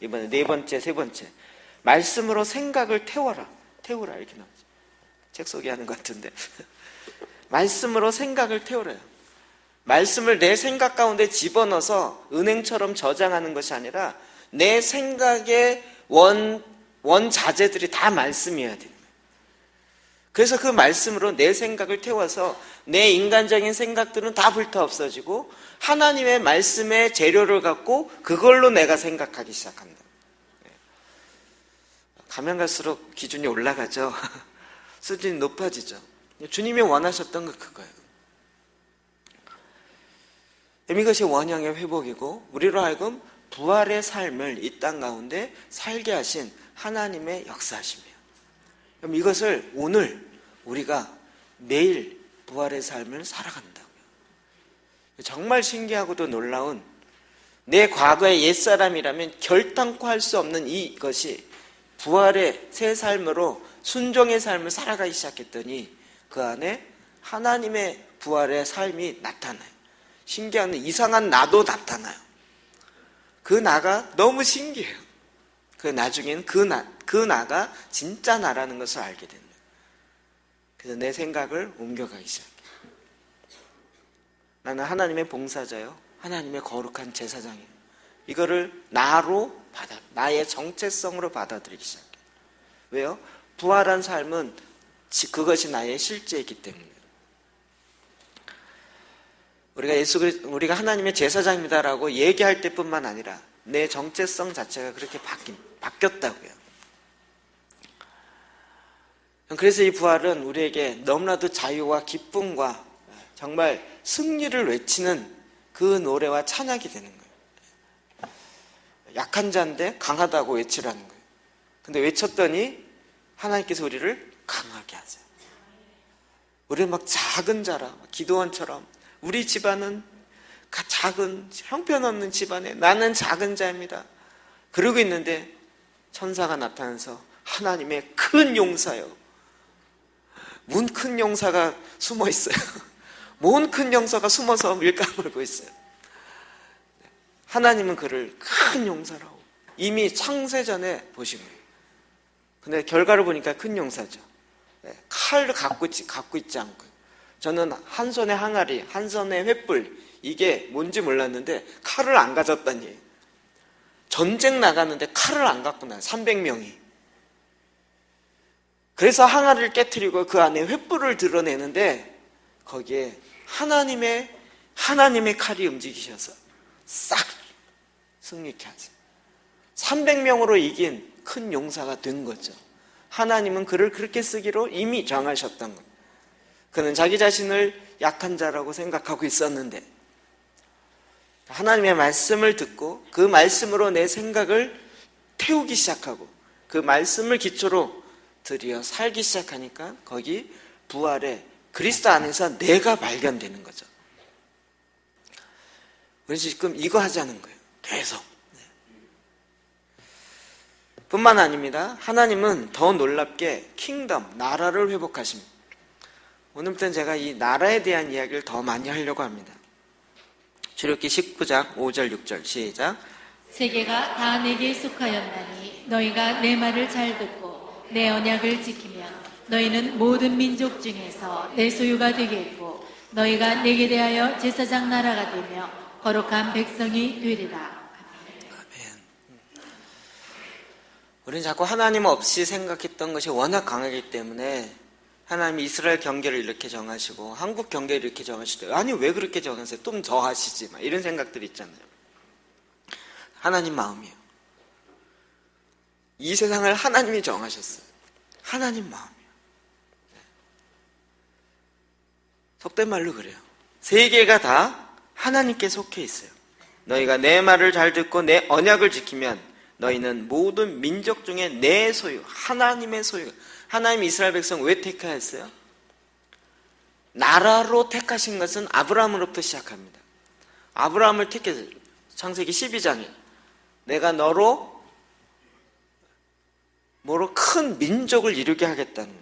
이번에 네 번째, 세 번째. 말씀으로 생각을 태우라 이렇게 나오죠. 책 소개하는 것 같은데. 말씀으로 생각을 태우래요. 말씀을 내 생각 가운데 집어넣어서 은행처럼 저장하는 것이 아니라 내 생각의 원자재들이 다 말씀이어야 돼요. 그래서 그 말씀으로 내 생각을 태워서 내 인간적인 생각들은 다 불타 없어지고 하나님의 말씀의 재료를 갖고 그걸로 내가 생각하기 시작한다. 가면 갈수록 기준이 올라가죠. 수준이 높아지죠. 주님이 원하셨던 건 그거예요. 이것이 원형의 회복이고 우리로 하여금 부활의 삶을 이 땅 가운데 살게 하신 하나님의 역사하심이에요. 그럼 이것을 오늘 우리가 매일 부활의 삶을 살아간다고요. 정말 신기하고도 놀라운 내 과거의 옛사람이라면 결단코 할 수 없는 이것이 부활의 새 삶으로 순종의 삶을 살아가기 시작했더니 그 안에 하나님의 부활의 삶이 나타나요. 신기한 이상한 나도 나타나요. 그 나가 너무 신기해요. 그 나중엔 그 나가 진짜 나라는 것을 알게 됩니다. 그래서 내 생각을 옮겨가기 시작해요. 나는 하나님의 봉사자요, 하나님의 거룩한 제사장이에요. 이거를 나의 정체성으로 받아들이기 시작해요. 왜요? 부활한 삶은 그것이 나의 실제이기 때문이에요. 우리가 하나님의 제사장입니다라고 얘기할 때뿐만 아니라 내 정체성 자체가 그렇게 바뀌었다고요. 그래서 이 부활은 우리에게 너무나도 자유와 기쁨과 정말 승리를 외치는 그 노래와 찬양이 되는 거예요. 약한 자인데 강하다고 외치라는 거예요. 근데 외쳤더니 하나님께서 우리를 강하게 하세요. 우리는 막 작은 자라, 기도원처럼 우리 집안은 작은 형편없는 집안에 나는 작은 자입니다. 그러고 있는데 천사가 나타나서 하나님의 큰 용사요. 문 큰 용사가 숨어 있어요. 뭔 큰 용사가 숨어서 밀가물고 있어요. 하나님은 그를 큰 용사라고 이미 창세전에 보신 거예요. 근데 결과를 보니까 큰 용사죠. 칼을 갖고 있지 않고 저는 한 손에 항아리, 한 손에 횃불 이게 뭔지 몰랐는데 칼을 안 가졌다니. 전쟁 나가는데 칼을 안 갖고 나요. 300명이. 그래서 항아리를 깨트리고 그 안에 횃불을 드러내는데 거기에 하나님의 칼이 움직이셔서 싹 승리케 하세요. 300명으로 이긴 큰 용사가 된 거죠. 하나님은 그를 그렇게 쓰기로 이미 정하셨던 거예요. 그는 자기 자신을 약한 자라고 생각하고 있었는데 하나님의 말씀을 듣고 그 말씀으로 내 생각을 태우기 시작하고 그 말씀을 기초로 들여 살기 시작하니까 거기 부활의 그리스도 안에서 내가 발견되는 거죠. 그래서 지금 이거 하자는 거예요. 계속. 뿐만 아닙니다. 하나님은 더 놀랍게 킹덤, 나라를 회복하십니다. 오늘부터는 제가 이 나라에 대한 이야기를 더 많이 하려고 합니다. 출애굽기 19장 5절 6절 시작. 세계가 다 내게 속하였나니 너희가 내 말을 잘 듣고 내 언약을 지키면 너희는 모든 민족 중에서 내 소유가 되겠고 너희가 내게 대하여 제사장 나라가 되며 거룩한 백성이 되리라. 아멘. 우리는 자꾸 하나님 없이 생각했던 것이 워낙 강하기 때문에 하나님이 이스라엘 경계를 이렇게 정하시고 한국 경계를 이렇게 정하시대요. 아니 왜 그렇게 정하세요? 좀 더 하시지. 막 이런 생각들이 있잖아요. 하나님 마음이에요. 이 세상을 하나님이 정하셨어요. 하나님 마음이에요. 속된 말로 그래요. 세계가 다 하나님께 속해 있어요. 너희가 내 말을 잘 듣고 내 언약을 지키면 너희는 모든 민족 중에 내 소유, 하나님의 소유. 하나님 이스라엘 백성 왜 택하였어요? 나라로 택하신 것은 아브라함으로부터 시작합니다. 아브라함을 택해서 창세기 12장에 내가 너로 큰 민족을 이루게 하겠다는 거예요.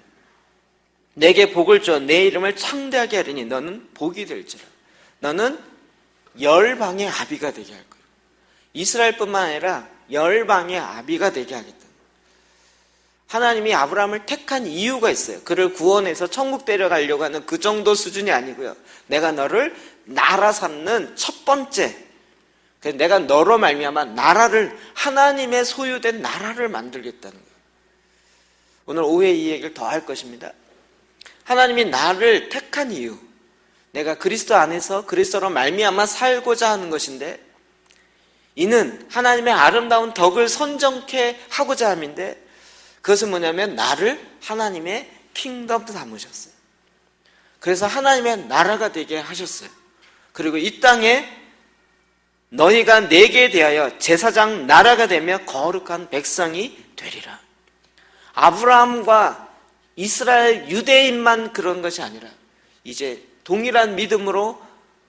내게 복을 줘 내 이름을 창대하게 하리니 너는 복이 될지라. 너는 열방의 아비가 되게 할 거예요. 이스라엘뿐만 아니라 열방의 아비가 되게 하겠다. 하나님이 아브라함을 택한 이유가 있어요. 그를 구원해서 천국 데려가려고 하는 그 정도 수준이 아니고요. 내가 너를 나라 삼는 첫 번째. 그래서 내가 너로 말미암아 나라를 하나님의 소유된 나라를 만들겠다는 거예요. 오늘 오후에 이 얘기를 더 할 것입니다. 하나님이 나를 택한 이유, 내가 그리스도 안에서 그리스도로 말미암아 살고자 하는 것인데, 이는 하나님의 아름다운 덕을 선정케 하고자 함인데, 그것은 뭐냐면 나를 하나님의 킹덤 삼으셨어요. 그래서 하나님의 나라가 되게 하셨어요. 그리고 이 땅에 너희가 내게 대하여 제사장 나라가 되며 거룩한 백성이 되리라. 아브라함과 이스라엘 유대인만 그런 것이 아니라 이제 동일한 믿음으로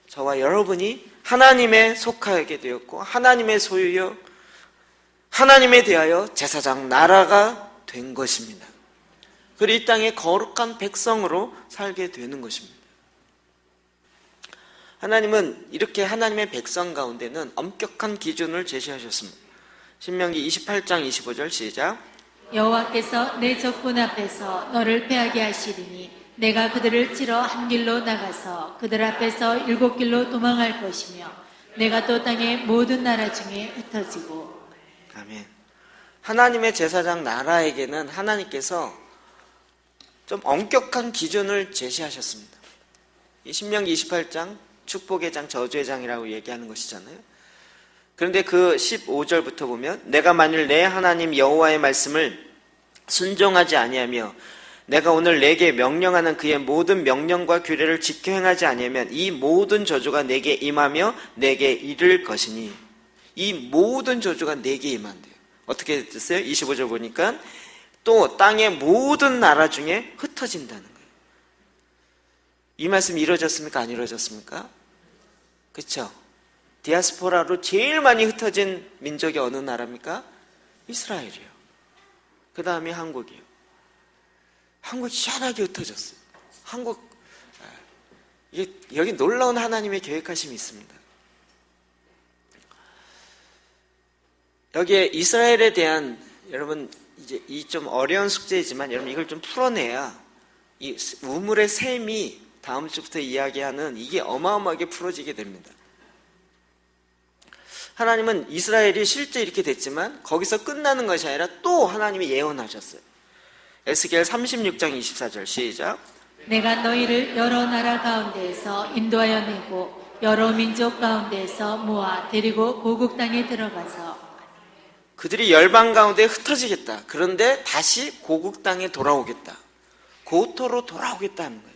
저와 여러분이 하나님에 속하게 되었고 하나님의 소유여 하나님에 대하여 제사장 나라가 된 것입니다. 그리고 이 땅에 거룩한 백성으로 살게 되는 것입니다. 하나님은 이렇게 하나님의 백성 가운데는 엄격한 기준을 제시하셨습니다. 신명기 28장 25절 시작. 여호와께서 내 적군 앞에서 너를 패하게 하시리니 내가 그들을 치러 한 길로 나가서 그들 앞에서 7길로 도망할 것이며 내가 또 땅의 모든 나라 중에 흩어지고. 아멘. 하나님의 제사장 나라에게는 하나님께서 좀 엄격한 기준을 제시하셨습니다. 이 신명기 28장 축복의 장, 저주의 장이라고 얘기하는 것이잖아요. 그런데 그 15절부터 보면 내가 만일 내 하나님 여호와의 말씀을 순종하지 아니하며 내가 오늘 내게 명령하는 그의 모든 명령과 규례를 지켜 행하지 아니하면 이 모든 저주가 내게 임하며 내게 이를 것이니, 이 모든 저주가 내게 임한대요. 어떻게 됐어요? 25절 보니까 또 땅의 모든 나라 중에 흩어진다는 거예요. 이 말씀이 이루어졌습니까? 안 이루어졌습니까? 그렇죠? 디아스포라로 제일 많이 흩어진 민족이 어느 나라입니까? 이스라엘이요. 그 다음에 한국이요. 한국이 희한하게 흩어졌어요. 한국, 여기 놀라운 하나님의 계획하심이 있습니다. 여기에 이스라엘에 대한, 여러분 이제 이 좀 어려운 숙제이지만 여러분 이걸 좀 풀어내야 이 우물의 샘이 다음 주부터 이야기하는 이게 어마어마하게 풀어지게 됩니다. 하나님은 이스라엘이 실제 이렇게 됐지만 거기서 끝나는 것이 아니라 또 하나님이 예언하셨어요. 에스겔 36장 24절 시작. 내가 너희를 여러 나라 가운데에서 인도하여 내고 여러 민족 가운데에서 모아 데리고 고국 땅에 들어가서. 그들이 열방 가운데 흩어지겠다. 그런데 다시 고국 땅에 돌아오겠다. 고토로 돌아오겠다 하는 거예요.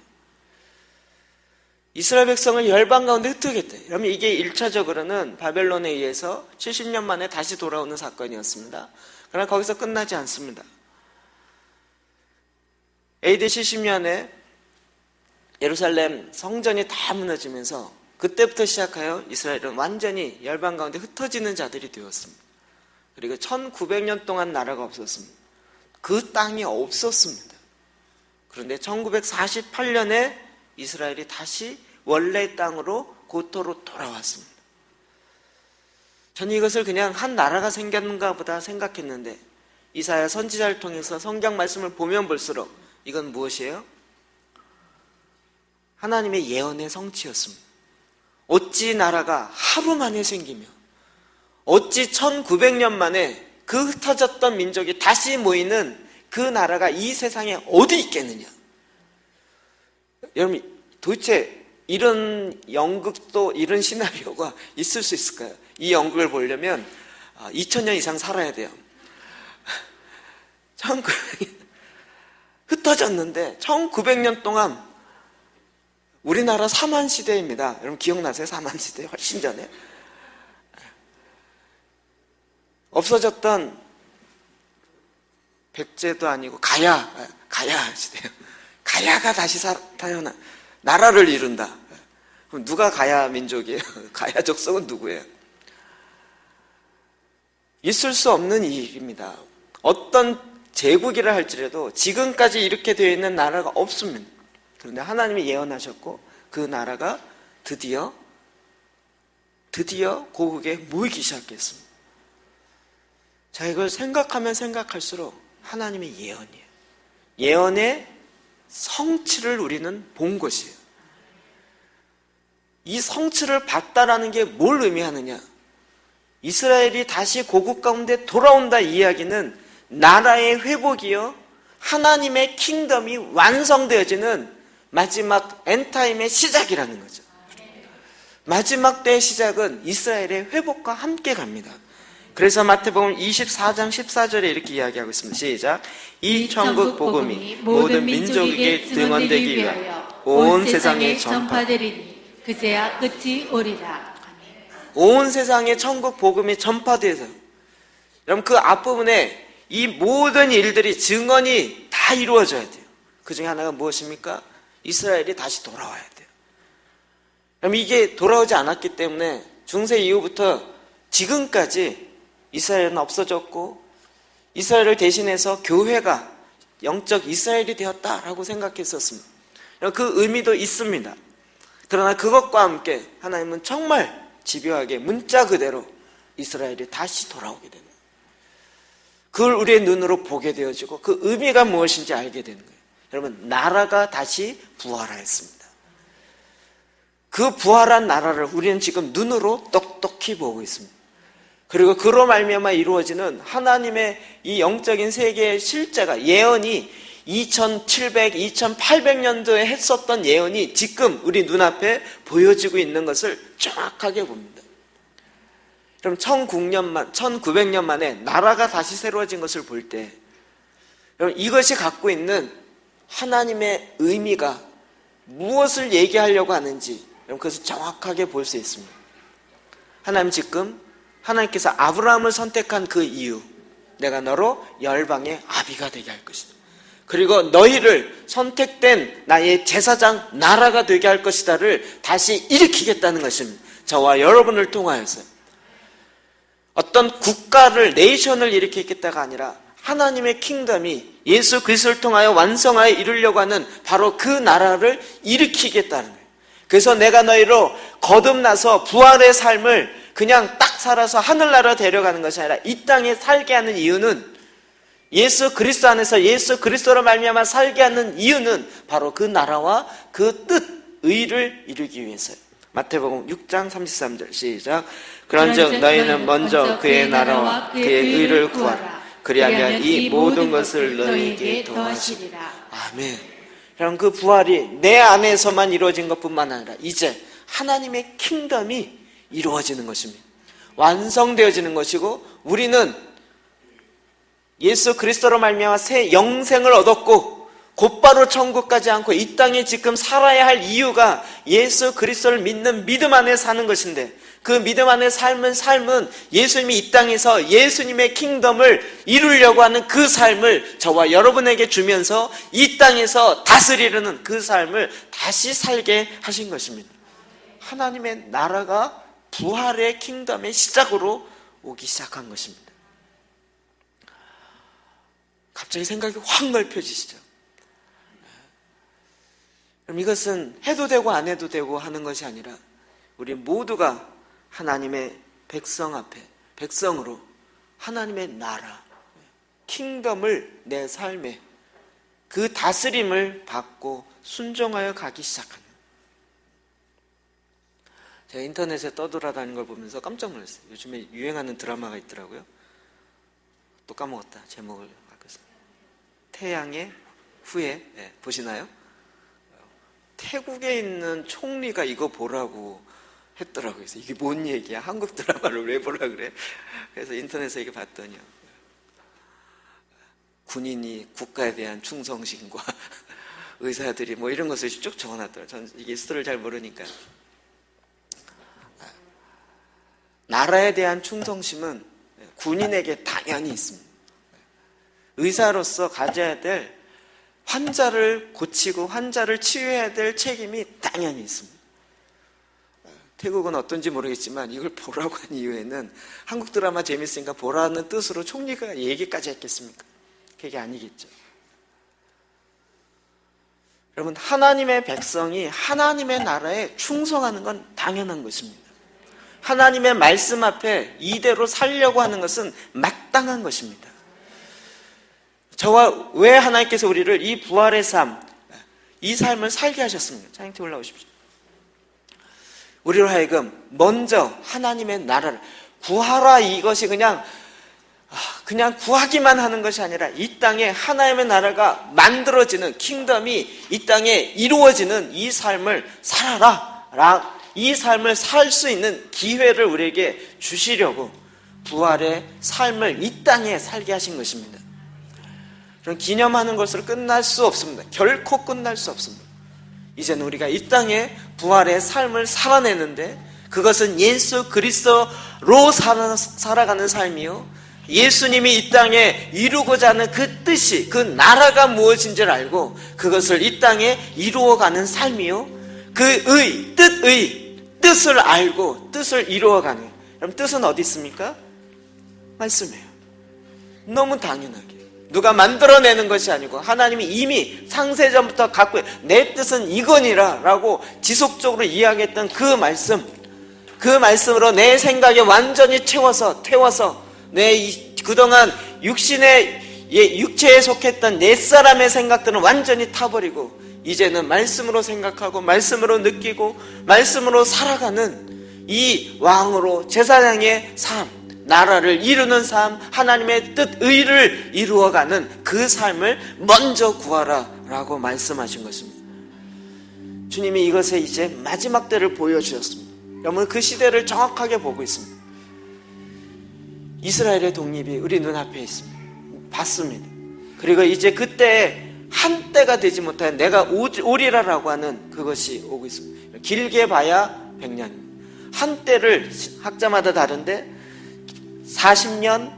이스라엘 백성을 열방 가운데 흩어겠다. 그러면 이게 1차적으로는 바벨론에 의해서 70년 만에 다시 돌아오는 사건이었습니다. 그러나 거기서 끝나지 않습니다. AD 70년에 예루살렘 성전이 다 무너지면서 그때부터 시작하여 이스라엘은 완전히 열방 가운데 흩어지는 자들이 되었습니다. 그리고 1900년 동안 나라가 없었습니다. 그 땅이 없었습니다. 그런데 1948년에 이스라엘이 다시 원래 땅으로 고토로 돌아왔습니다. 저는 이것을 그냥 한 나라가 생겼는가 보다 생각했는데 이사야 선지자를 통해서 성경 말씀을 보면 볼수록 이건 무엇이에요? 하나님의 예언의 성취였습니다. 어찌 나라가 하루 만에 생기며 어찌 1900년 만에 그 흩어졌던 민족이 다시 모이는 그 나라가 이 세상에 어디 있겠느냐? 여러분 도대체 이런 연극도 이런 시나리오가 있을 수 있을까요? 이 연극을 보려면 2000년 이상 살아야 돼요. 흩어졌는데 1900년 동안 우리나라 사만시대입니다. 여러분 기억나세요? 사만시대 훨씬 전에 없어졌던 백제도 아니고 가야 시대예요. 가야가 다시 태어나 나라를 이룬다. 그럼 누가 가야 민족이에요? 가야 족속은 누구예요? 있을 수 없는 일입니다. 어떤 제국이라 할지라도 지금까지 이렇게 되어 있는 나라가 없습니다. 그런데 하나님이 예언하셨고 그 나라가 드디어 고국에 모이기 시작했습니다. 자, 이걸 생각하면 생각할수록 하나님의 예언이에요. 예언의 성취를 우리는 본 것이에요. 이 성취를 봤다라는 게 뭘 의미하느냐? 이스라엘이 다시 고국 가운데 돌아온다 이 이야기는 나라의 회복이요 하나님의 킹덤이 완성되어지는 마지막 엔타임의 시작이라는 거죠. 마지막 때의 시작은 이스라엘의 회복과 함께 갑니다. 그래서 마태복음 24장 14절에 이렇게 이야기하고 있습니다. 시작. 이 천국 복음이 모든 민족에게 등언되기 위하여 온 세상에 전파되리니 그제야 끝이 오리라. 온 세상에 천국 복음이 전파돼서, 여러분 그 앞부분에 이 모든 일들이 증언이 다 이루어져야 돼요. 그 중에 하나가 무엇입니까? 이스라엘이 다시 돌아와야 돼요. 그럼 이게 돌아오지 않았기 때문에 중세 이후부터 지금까지 이스라엘은 없어졌고, 이스라엘을 대신해서 교회가 영적 이스라엘이 되었다라고 생각했었습니다. 그 의미도 있습니다. 그러나 그것과 함께 하나님은 정말 집요하게 문자 그대로 이스라엘이 다시 돌아오게 되는 거예요. 그걸 우리의 눈으로 보게 되어지고 그 의미가 무엇인지 알게 되는 거예요. 여러분, 나라가 다시 부활하였습니다. 그 부활한 나라를 우리는 지금 눈으로 똑똑히 보고 있습니다. 그리고 그로 말미암아 이루어지는 하나님의 이 영적인 세계의 실제가, 예언이 2700, 2800년도에 했었던 예언이 지금 우리 눈앞에 보여지고 있는 것을 정확하게 봅니다. 그럼 1900년 만에 나라가 다시 새로워진 것을 볼 때, 여러분 이것이 갖고 있는 하나님의 의미가 무엇을 얘기하려고 하는지 여러분 그것을 정확하게 볼 수 있습니다. 하나님께서 아브라함을 선택한 그 이유, 내가 너로 열방의 아비가 되게 할 것이다. 그리고 너희를 선택된 나의 제사장 나라가 되게 할 것이다를 다시 일으키겠다는 것입니다. 저와 여러분을 통하여서 어떤 국가를, 네이션을 일으키겠다가 아니라 하나님의 킹덤이 예수 그리스도를 통하여 완성하여 이루려고 하는 바로 그 나라를 일으키겠다는 거예요. 그래서 내가 너희로 거듭나서 부활의 삶을 그냥 딱 살아서 하늘나라 데려가는 것이 아니라 이 땅에 살게 하는 이유는, 예수 그리스도 안에서 예수 그리스도로 말미암아 살게 하는 이유는 바로 그 나라와 그 뜻, 의를 이루기 위해서요. 마태복음 6장 33절 시작. 그런즉 너희는 먼저 그의 나라와 그의 의를 구하라. 그리하면 이 모든 것을 너희에게 더하시리라. 아멘. 그럼 그 부활이 내 안에서만 이루어진 것뿐만 아니라 이제 하나님의 킹덤이 이루어지는 것입니다. 완성되어지는 것이고, 우리는 예수 그리스도로 말미암아 새 영생을 얻었고 곧바로 천국 가지 않고 이 땅에 지금 살아야 할 이유가 예수 그리스도를 믿는 믿음 안에 사는 것인데, 그 믿음 안에 삶은 예수님이 이 땅에서 예수님의 킹덤을 이루려고 하는 그 삶을 저와 여러분에게 주면서 이 땅에서 다스리려는 그 삶을 다시 살게 하신 것입니다. 하나님의 나라가 부활의 킹덤의 시작으로 오기 시작한 것입니다. 갑자기 생각이 확 넓혀지시죠. 그럼 이것은 해도 되고 안 해도 되고 하는 것이 아니라 우리 모두가 하나님의 백성 앞에, 백성으로 하나님의 나라, 킹덤을 내 삶에 그 다스림을 받고 순종하여 가기 시작하는. 제가 인터넷에 떠돌아다니는 걸 보면서 깜짝 놀랐어요. 요즘에 유행하는 드라마가 있더라고요. 또 까먹었다. 제목을. 태양의 후예. 네, 보시나요? 태국에 있는 총리가 이거 보라고 했더라고요. 그래서 이게 뭔 얘기야? 한국 드라마를 왜 보라 그래? 그래서 인터넷에서 이거 봤더니요, 군인이 국가에 대한 충성심과 의사들이 뭐 이런 것을 쭉 적어놨더라고요. 저는 이게 스토리를 잘 모르니까. 나라에 대한 충성심은 군인에게 당연히 있습니다. 의사로서 가져야 될, 환자를 고치고 환자를 치유해야 될 책임이 당연히 있습니다. 태국은 어떤지 모르겠지만 이걸 보라고 한 이유에는 한국 드라마 재밌으니까 보라는 뜻으로 총리가 얘기까지 했겠습니까? 그게 아니겠죠. 여러분, 하나님의 백성이 하나님의 나라에 충성하는 건 당연한 것입니다. 하나님의 말씀 앞에 이대로 살려고 하는 것은 마땅한 것입니다. 저와 왜 하나님께서 우리를 이 부활의 삶, 이 삶을 살게 하셨습니까? 찬양팀 올라오십시오. 우리로 하여금 먼저 하나님의 나라를 구하라, 이것이 그냥 그냥 구하기만 하는 것이 아니라 이 땅에 하나님의 나라가 만들어지는, 킹덤이 이 땅에 이루어지는 이 삶을 살아라. 이 삶을 살 수 있는 기회를 우리에게 주시려고 부활의 삶을 이 땅에 살게 하신 것입니다. 그럼 기념하는 것으로 끝날 수 없습니다. 결코 끝날 수 없습니다. 이제는 우리가 이 땅에 부활의 삶을 살아내는데, 그것은 예수 그리스도로 살아가는 삶이요, 예수님이 이 땅에 이루고자 하는 그 뜻이, 그 나라가 무엇인지를 알고 그것을 이 땅에 이루어가는 삶이요, 그 뜻을 알고 뜻을 이루어가는. 그럼 뜻은 어디 있습니까? 말씀이에요. 너무 당연하게 누가 만들어내는 것이 아니고 하나님이 이미 창세전부터 갖고 내 뜻은 이거니라 라고 지속적으로 이야기했던 그 말씀으로 내 생각에 완전히 태워서 그동안 육체에 속했던 내 사람의 생각들은 완전히 타버리고 이제는 말씀으로 생각하고 말씀으로 느끼고 말씀으로 살아가는 이 왕으로 제사장의 삶, 나라를 이루는 삶, 하나님의 뜻, 의를 이루어가는 그 삶을 먼저 구하라 라고 말씀하신 것입니다. 주님이 이것에 이제 마지막 때를 보여주셨습니다. 여러분, 그 시대를 정확하게 보고 있습니다. 이스라엘의 독립이 우리 눈앞에 있습니다. 봤습니다. 그리고 이제 그때 한때가 되지 못한 내가 오리라라고 하는 그것이 오고 있습니다. 길게 봐야 100년입니다. 한때를 학자마다 다른데 40년,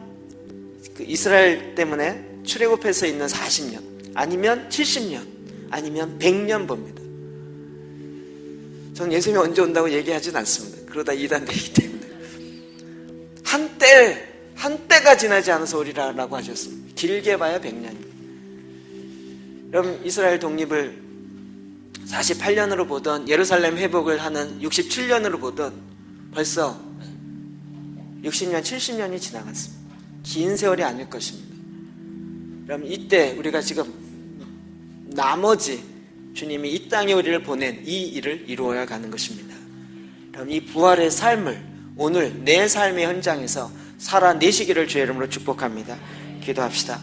이스라엘 때문에 출애굽해서 있는 40년, 아니면 70년, 아니면 100년 봅니다. 저는 예수님이 언제 온다고 얘기하진 않습니다. 그러다 이단되기 때문에. 한때가 지나지 않아서 오리라라고 하셨습니다. 길게 봐야 100년입니다. 여러분, 이스라엘 독립을 48년으로 보던, 예루살렘 회복을 하는 67년으로 보던 벌써 60년, 70년이 지나갔습니다. 긴 세월이 아닐 것입니다. 여러분, 이때 우리가 지금 나머지 주님이 이 땅에 우리를 보낸 이 일을 이루어야 가는 것입니다. 여러분, 이 부활의 삶을 오늘 내 삶의 현장에서 살아내시기를 주의 이름으로 축복합니다. 기도합시다.